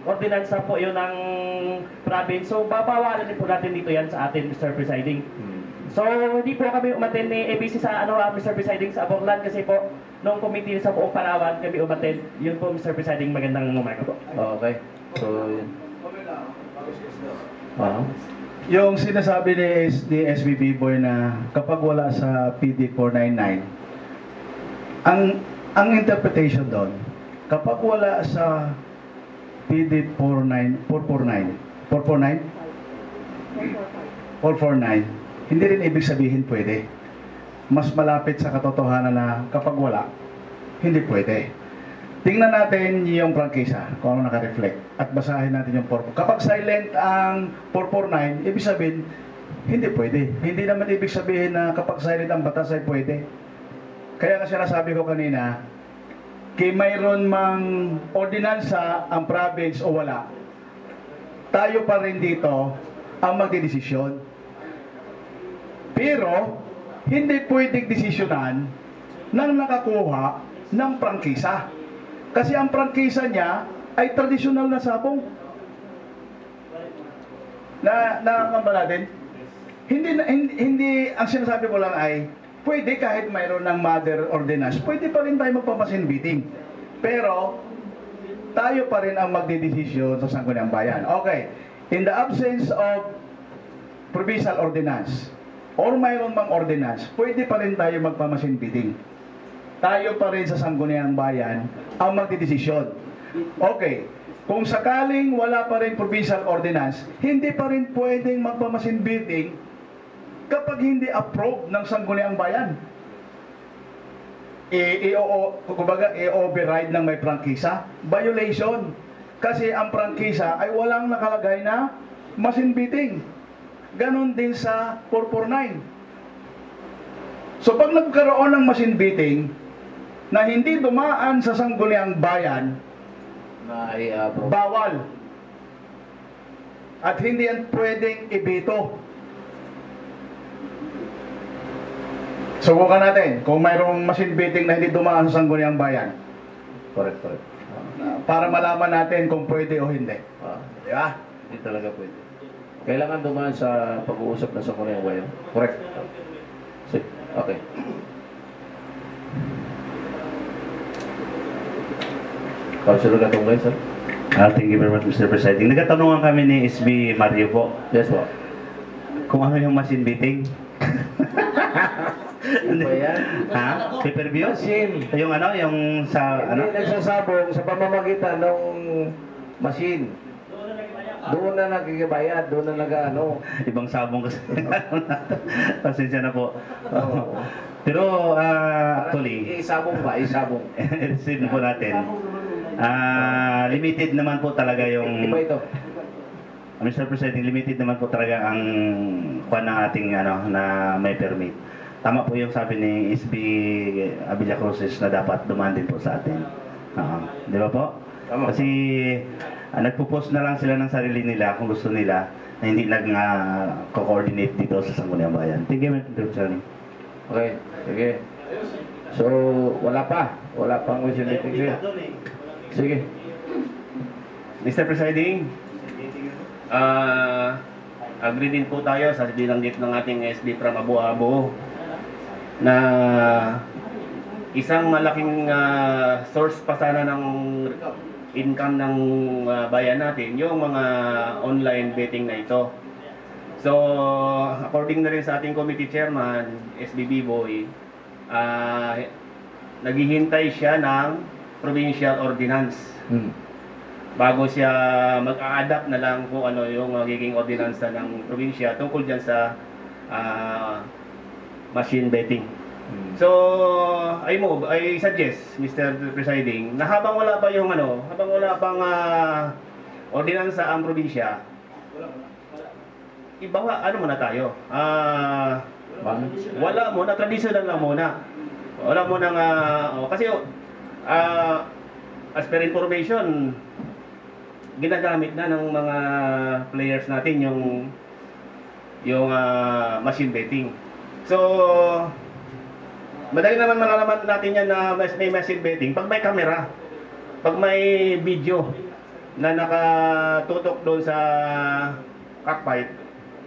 ordinansa po yun ng province. So babawalan din po natin dito yan sa atin, Mr. Presiding. So hindi po kami umattend ni ABC sa Mr. Presiding sa Aborlan kasi po nung committee sa buong Palawan kami umattend. Yun po, Mr. Presiding, magandang umaga po. Okay. So, yun. Yung sinasabi ni SBB Boy na kapag wala sa PD 499, ang interpretation doon, kapag wala sa PD 449, hindi rin ibig sabihin pwede. Mas malapit sa katotohanan na kapag wala, hindi pwede. Tingnan natin yung prangkisa, kung ano naka-reflect, at basahin natin yung 4. Kapag silent ang 449, ibig sabihin, hindi pwede. Hindi naman ibig sabihin na kapag silent ang batas ay pwede. Kaya kasi nasabi ko kanina, kay mayroon mang ordinansa ang province o wala, tayo pa rin dito ang magdidesisyon. Pero, hindi pwedeng desisyonan ng nakakuha ng prangkisa. Kasi ang prangkisa niya ay tradisyonal na sabong. Nakakamba natin? Hindi, ang sinasabi ko lang ay, pwede kahit mayroon ng mother ordinance, pwede pa rin tayo magpapasin bidding. Pero, tayo pa rin ang magdidesisyon sa Sangguniang Bayan. Okay, in the absence of provincial ordinance, or mayroon mang ordinance, pwede pa rin tayo magpamasin bidding. Tayo pa rin sa Sangguniang Bayan ang magdidesisyon. Okay, kung sakaling wala pa rin provincial ordinance, hindi pa rin pwedeng magpamasin bidding kapag hindi approve ng Sangguniang Bayan. I-override ng may prangkisa, violation. Kasi ang prangkisa ay walang nakalagay na machine bidding. Ganon din sa 449. So pag nagkaroon ng machine bidding na hindi dumaan sa Sangguniang Bayan, bawal. At hindi yan pwedeng ibito. Subukan natin kung mayroong machine bidding na hindi dumaan sa Sangguniang Bayan. Correct. Para malaman natin kung pwede o hindi. Di ba? Hindi talaga pwede. Kailangan dumaan sa pag-uusap na sa Sangguniang Bayan. Correct. Okay. Councilor Gatungay, sir. Thank you very much, Mr. Presiding. Nagkatanungan kami ni SB Mario po. Yes, po. Kung ano yung machine bidding. Ano ba yan? Ha? Pay-per-view? Machine. Yung ano, yung sa Hindi nagsasabong sa pamamagitan ng machine. Doon na nagigibayad, doon na nag-ano. Ibang sabong kasi. Pasensya na po. Pero actually, isabong ba? Isabong. receive po natin. Limited naman po talaga yung Iba ito. Mr. President, limited naman po talaga ang kuan ng ating ano na may permit. Tama po yung sabi ni SB Abilia Cruces na dapat dumaan din po sa atin. Di ba po? Tama. Kasi nagpo-post na lang sila ng sarili nila kung gusto nila na hindi nag-coordinate dito sa Sangguniang Bayan. Thank you, Mr. President. Okay, sige. So, wala pang motion meeting. Sige. Mr. Presiding, agree din po tayo sa binanggit ng ating SB from Abu-Abu na isang malaking source pa sana ng income ng bayan natin yung mga online betting na ito. So, according na rin sa ating committee chairman, SBB Boy, naghihintay siya ng provincial ordinance. Bago siya mag-a-adapt na lang kung ano yung magiging ordinance ng probinsya tungkol dyan sa machine betting. So, I suggest, Mr. Presiding, na habang wala pa yung habang wala pang ordinansa ang probinsya, ibawa, muna tayo? Wala muna, traditional lang muna. Wala muna kasi as per information, ginagamit na ng mga players natin yung machine betting. So, madali naman malalaman natin yan na may machine betting pag may camera, pag may video na nakatutok doon sa cockpit.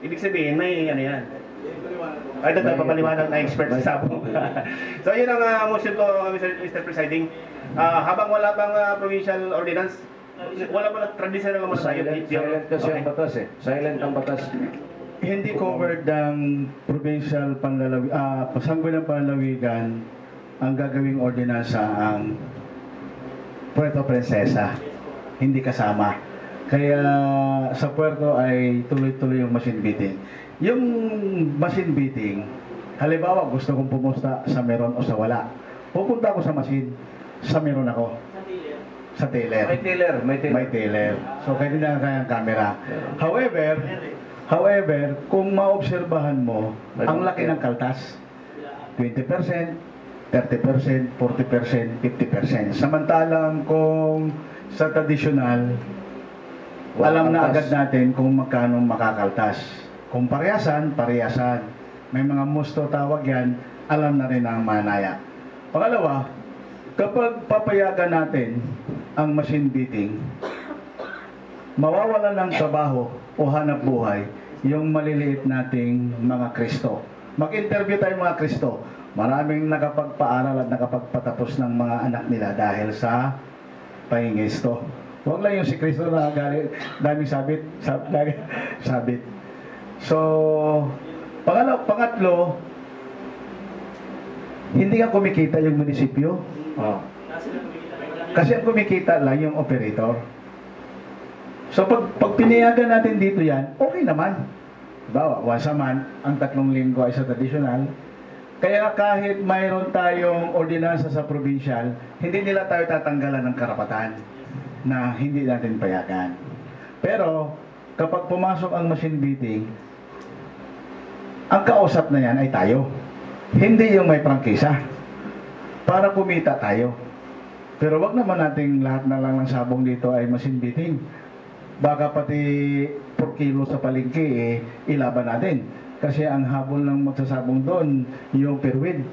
Ibig sabihin may yan. Ay, papaliwanag na expert sa sabong. So, yun ang motion ko, Mr. Presiding. Habang wala pang provincial ordinance, wala mo na traditional naman tayo. Silent kasi ang batas eh. Silent ang batas. Hindi covered ng provincial Sangguniang Panlalawigan ang gagawing ordinansa ang Puerto Princesa. Hindi kasama. Kaya sa Puerto ay tuloy-tuloy yung machine bidding. Yung machine bidding, halimbawa gusto kong pumusta sa meron o sa wala. Pupunta ako sa machine, sa meron ako. Sa teller. May teller. So, kaya na kaya ang camera. However, kung maobserbahan mo, ang laki ng kaltas. 20%, 30%, 40%, 50%. Samantalang kung sa tradisyonal, alam na agad natin kung magkano makakaltas. Kung parehasan, parehasan. May mga musto tawag yan, alam na rin ang manaya. Pangalawa, kapag papayagan natin ang machine beating, mawawala ng trabaho o hanap buhay yung maliliit nating mga Kristo. Mag-interview tayo mga Kristo. Maraming nakapagpaaral at nakapagpatapos ng mga anak nila dahil sa pangingisto. Huwag lang yung si Kristo na daming sabit. So, pangatlo, hindi nga kumikita yung munisipyo. Kasi ang kumikita lang yung operator. So, pag pinayagan natin dito yan, okay naman. Bawa, once a month, ang 3 linggo ay sa tradisyonal. Kaya kahit mayroon tayong ordinansa sa provincial, hindi nila tayo tatanggalan ng karapatan na hindi natin payagan. Pero, kapag pumasok ang machine beating, ang kausap na yan ay tayo. Hindi yung may prangkisa. Para kumita tayo. Pero wag naman nating lahat na lang ng sabong dito ay machine beating. Baka pati per kilo sa palengke ilaban natin. Kasi ang habol ng magsasabong doon, yung per win.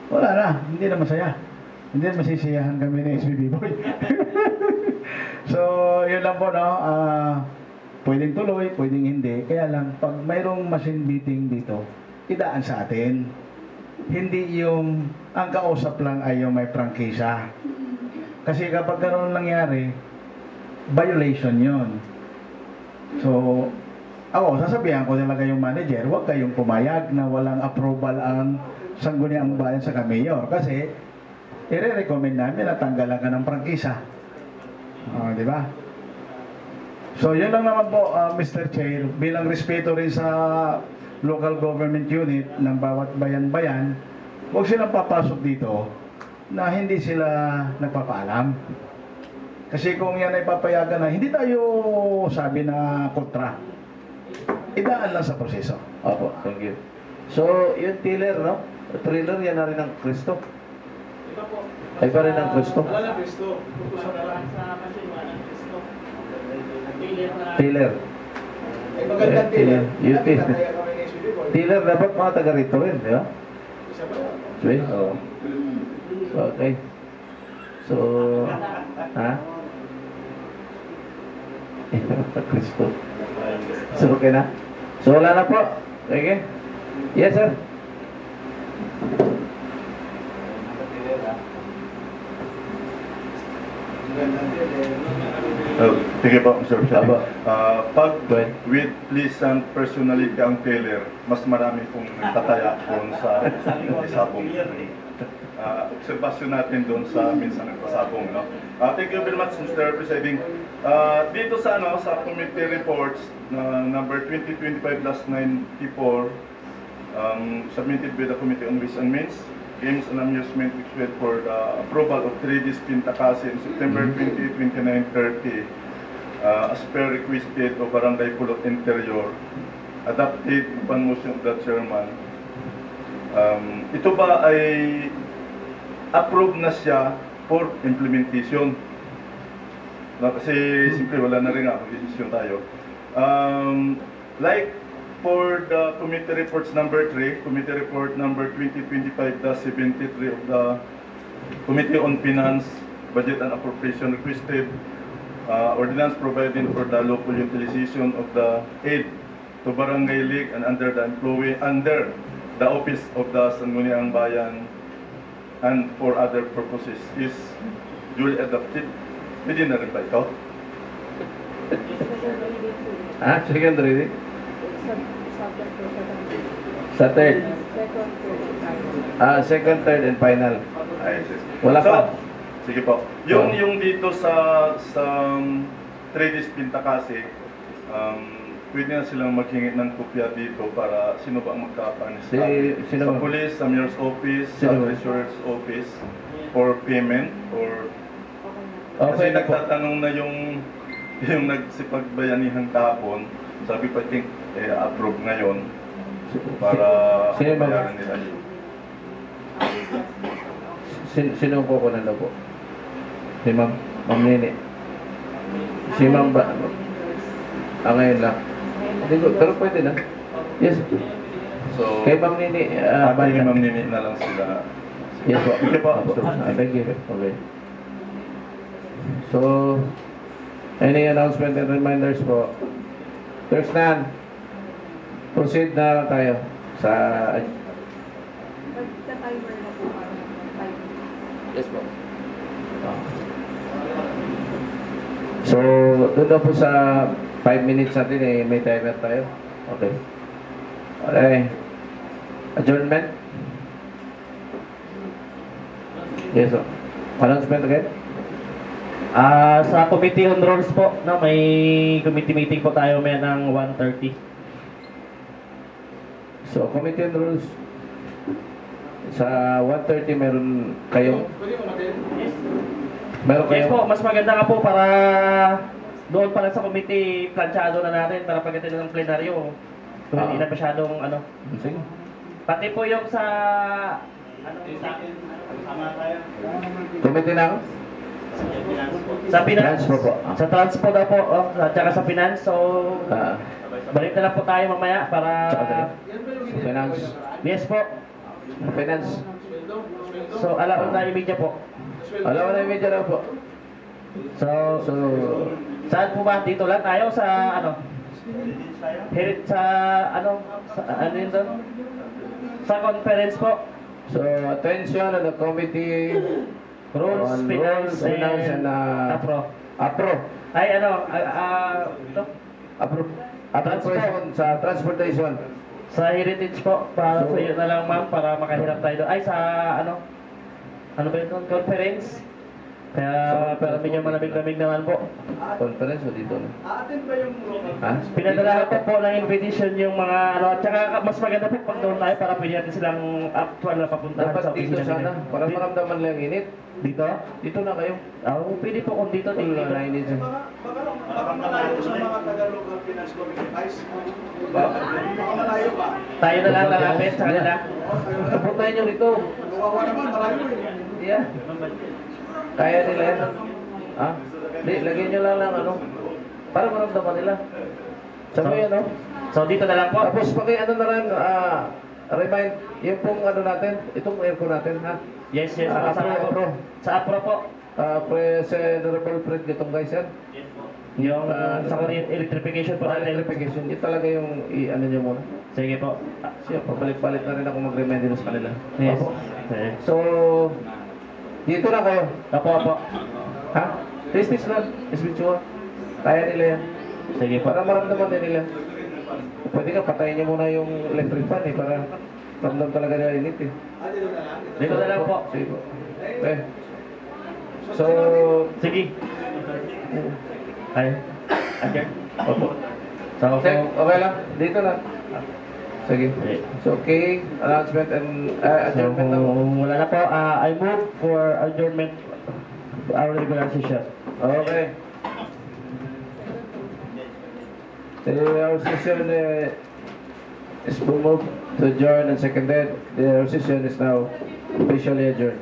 Wala na, hindi na masaya. Hindi na masisiyahan kami ng SBB Boy. So, yun lang po, no? Pwedeng tuloy, pwedeng hindi. Kaya lang, pag mayroong machine beating dito, idaan sa atin. Hindi yung, ang kausap lang ay yung may prangkisa. Kasi kapag ganoon nangyari, violation yon. So, ako, sasabihan ko talaga yung manager, huwag kayong pumayag na walang approval ang Sangguniang Bayan sa Mayor. Kasi, i-recommend namin na tanggalan ka ng prangkisa. Di ba? So, yun lang naman po, Mr. Chair, bilang respeto rin sa local government unit ng bawat bayan-bayan, huwag silang papasok dito na hindi sila nagpapaalam. Kasi kung yan ay papayagan na, hindi tayo sabi na kontra. Idaan lang sa proseso. Opo, thank you. So, yung tiller, no? Trailer, yan na rin ang Kristo. Ay pa rin ang Kristo. Wala ng Kristo. Tiller. Ay magandang tiller. Yung tiller, dapat mga taga rito rin, di ba? Okay? Oo. Okay. So, ha? Kristo. So, okay na? So, wala na po. Okay? Yes, sir. Sige po, Mr. President. Pag with pleasant personality ang teller, mas marami pong nagtataya doon sa sabong. Obserbasyon natin doon sa minsan nagpasabong. No? Thank you very much, Mr. Presiding. Dito sa sa committee reports number 2025/94 submitted by the Committee on Ways and Means, Games and Amusement, which went for the approval of 3Ds Pintakasi in September 20, 29, 30, as per requested of Barangay Pulot Interior, adopted upon motion of the chairman. Ito ba ay approve na siya for implementation? Kasi siyempre wala na rin decision tayo. Like for the committee reports number 3, committee report number 2025-73 of the Committee on Finance, Budget and Appropriation requested ordinance providing for the lawful utilization of the aid to Barangay League and under the office of the Sangguniang Bayan and for other purposes is duly adopted. Hindi na rin ba ito? Second reading? Sa third? Second, third, and final. Wala pa. Sige po. Yung dito sa 3Ds Pintakasi, pwede na silang maghingi ng kopya dito para sino ba ang magkapanista? Sa police, sa mayor's office, sa treasurer's office, for payment, or... Kasi nagtatanong na yung nagsipagbayanihan kahapon, sabi pa think, approve ngayon para bayaran nila yun. Sino ko na daw po? Si Ma'am Nini. Si Ma'am ba? Ngayon lang. Hindi ko, pero pwede na. Yes. So, Kay Ma'am Nini. kay Ma'am Nini na lang sila. Yes po. Okay po. Thank you. Okay. So, any announcement and reminders po? There's none. Proceed na tayo sa... Magta-timer na po. Yes po. So, doon na po sa 5 minutes natin may timer tayo. Okay. Okay. Adjournment? Yes, sir. Announcement again? Sa Committee on Rules po, no, may committee meeting po tayo may ng 1:30. So, Committee on Rules, sa 1:30 meron kayong... Meron Yes kayong... po, mas maganda nga po para doon pa lang sa committee, planchado na natin para pagdating ng plenaryo. Kung hindi na masyadong ano. Sige. Pati po yung sa... Ano sa akin? Committee na ako? Sa finance. Transpo po. Sa transpo daw po, at saka sa finance. So, balik na lang po tayo mamaya para... Finance. Yes po. Finance. So, alaon na yung media po. Alam mo na yung media daw po. So, saan po ba? Dito lang tayo sa ano? Sa ano? Sa ano yun doon? Sa conference po. So, attention on the committee Rules, on Finance, Rules, Finance, and APRO. APRO. Ay, ano? Ito? Transportation, sa transportation. Sa heritage po. Para sa iyo na lang, ma'am, para makahirap tayo doon. Ay, sa ano? Ano ba yun? Conference? Kaya, pero medyo malamig-lamig naman po. Conference o dito na? Aatin ba yung Ha? Pinadala ko po ng invitation yung mga ano, at saka mas maganda po pag doon tayo para pwede natin silang actual na papuntahan Dapat sa dito opisina sana. nila. Para maramdaman lang yung init. Dito? Dito na kayo. Pwede po kung dito. Dito na init. baka malayo sa mga taga-local finance committee guys. Baka malayo ba? Tayo na lang lalapit sa kanila. Kapuntahin nyo rito. Kawawa naman, malayo eh. Yeah. Kaya nila yan. Ha? Di, lagyan nyo lang ano. Para maramdaman nila. Sabi yan, no? So, dito na lang po. Tapos paki ano na lang, remind, yung pong ano natin, itong aircon natin, ha? Yes. Sa APRO. Sa APRO po. Honorable Fred Gatong guys, yan. Yung sa electrification po natin. Electrification, yun talaga yung ano nyo muna. Sige po. Siya, pabalik-balik na rin ako mag-remind din sa kanila. Yes. Opo. Okay. So, dito na kayo. Apo. Ha? Testis lang. Esbitsua. Kaya nila yan. Sige po. Para maramdaman din nila. Pwede ka, patayin niyo muna yung electric fan para ramdam talaga nila init eh. Dito na lang po. Sige po. Okay. So, Sige. Ay. Okay. opo. So, Okay lang. Dito na. Sige. So, okay. Announcement and adjournment na. wala na po. I move for adjournment our regular session. Okay. Our session is moved to adjourn and seconded. Our session is now officially adjourned.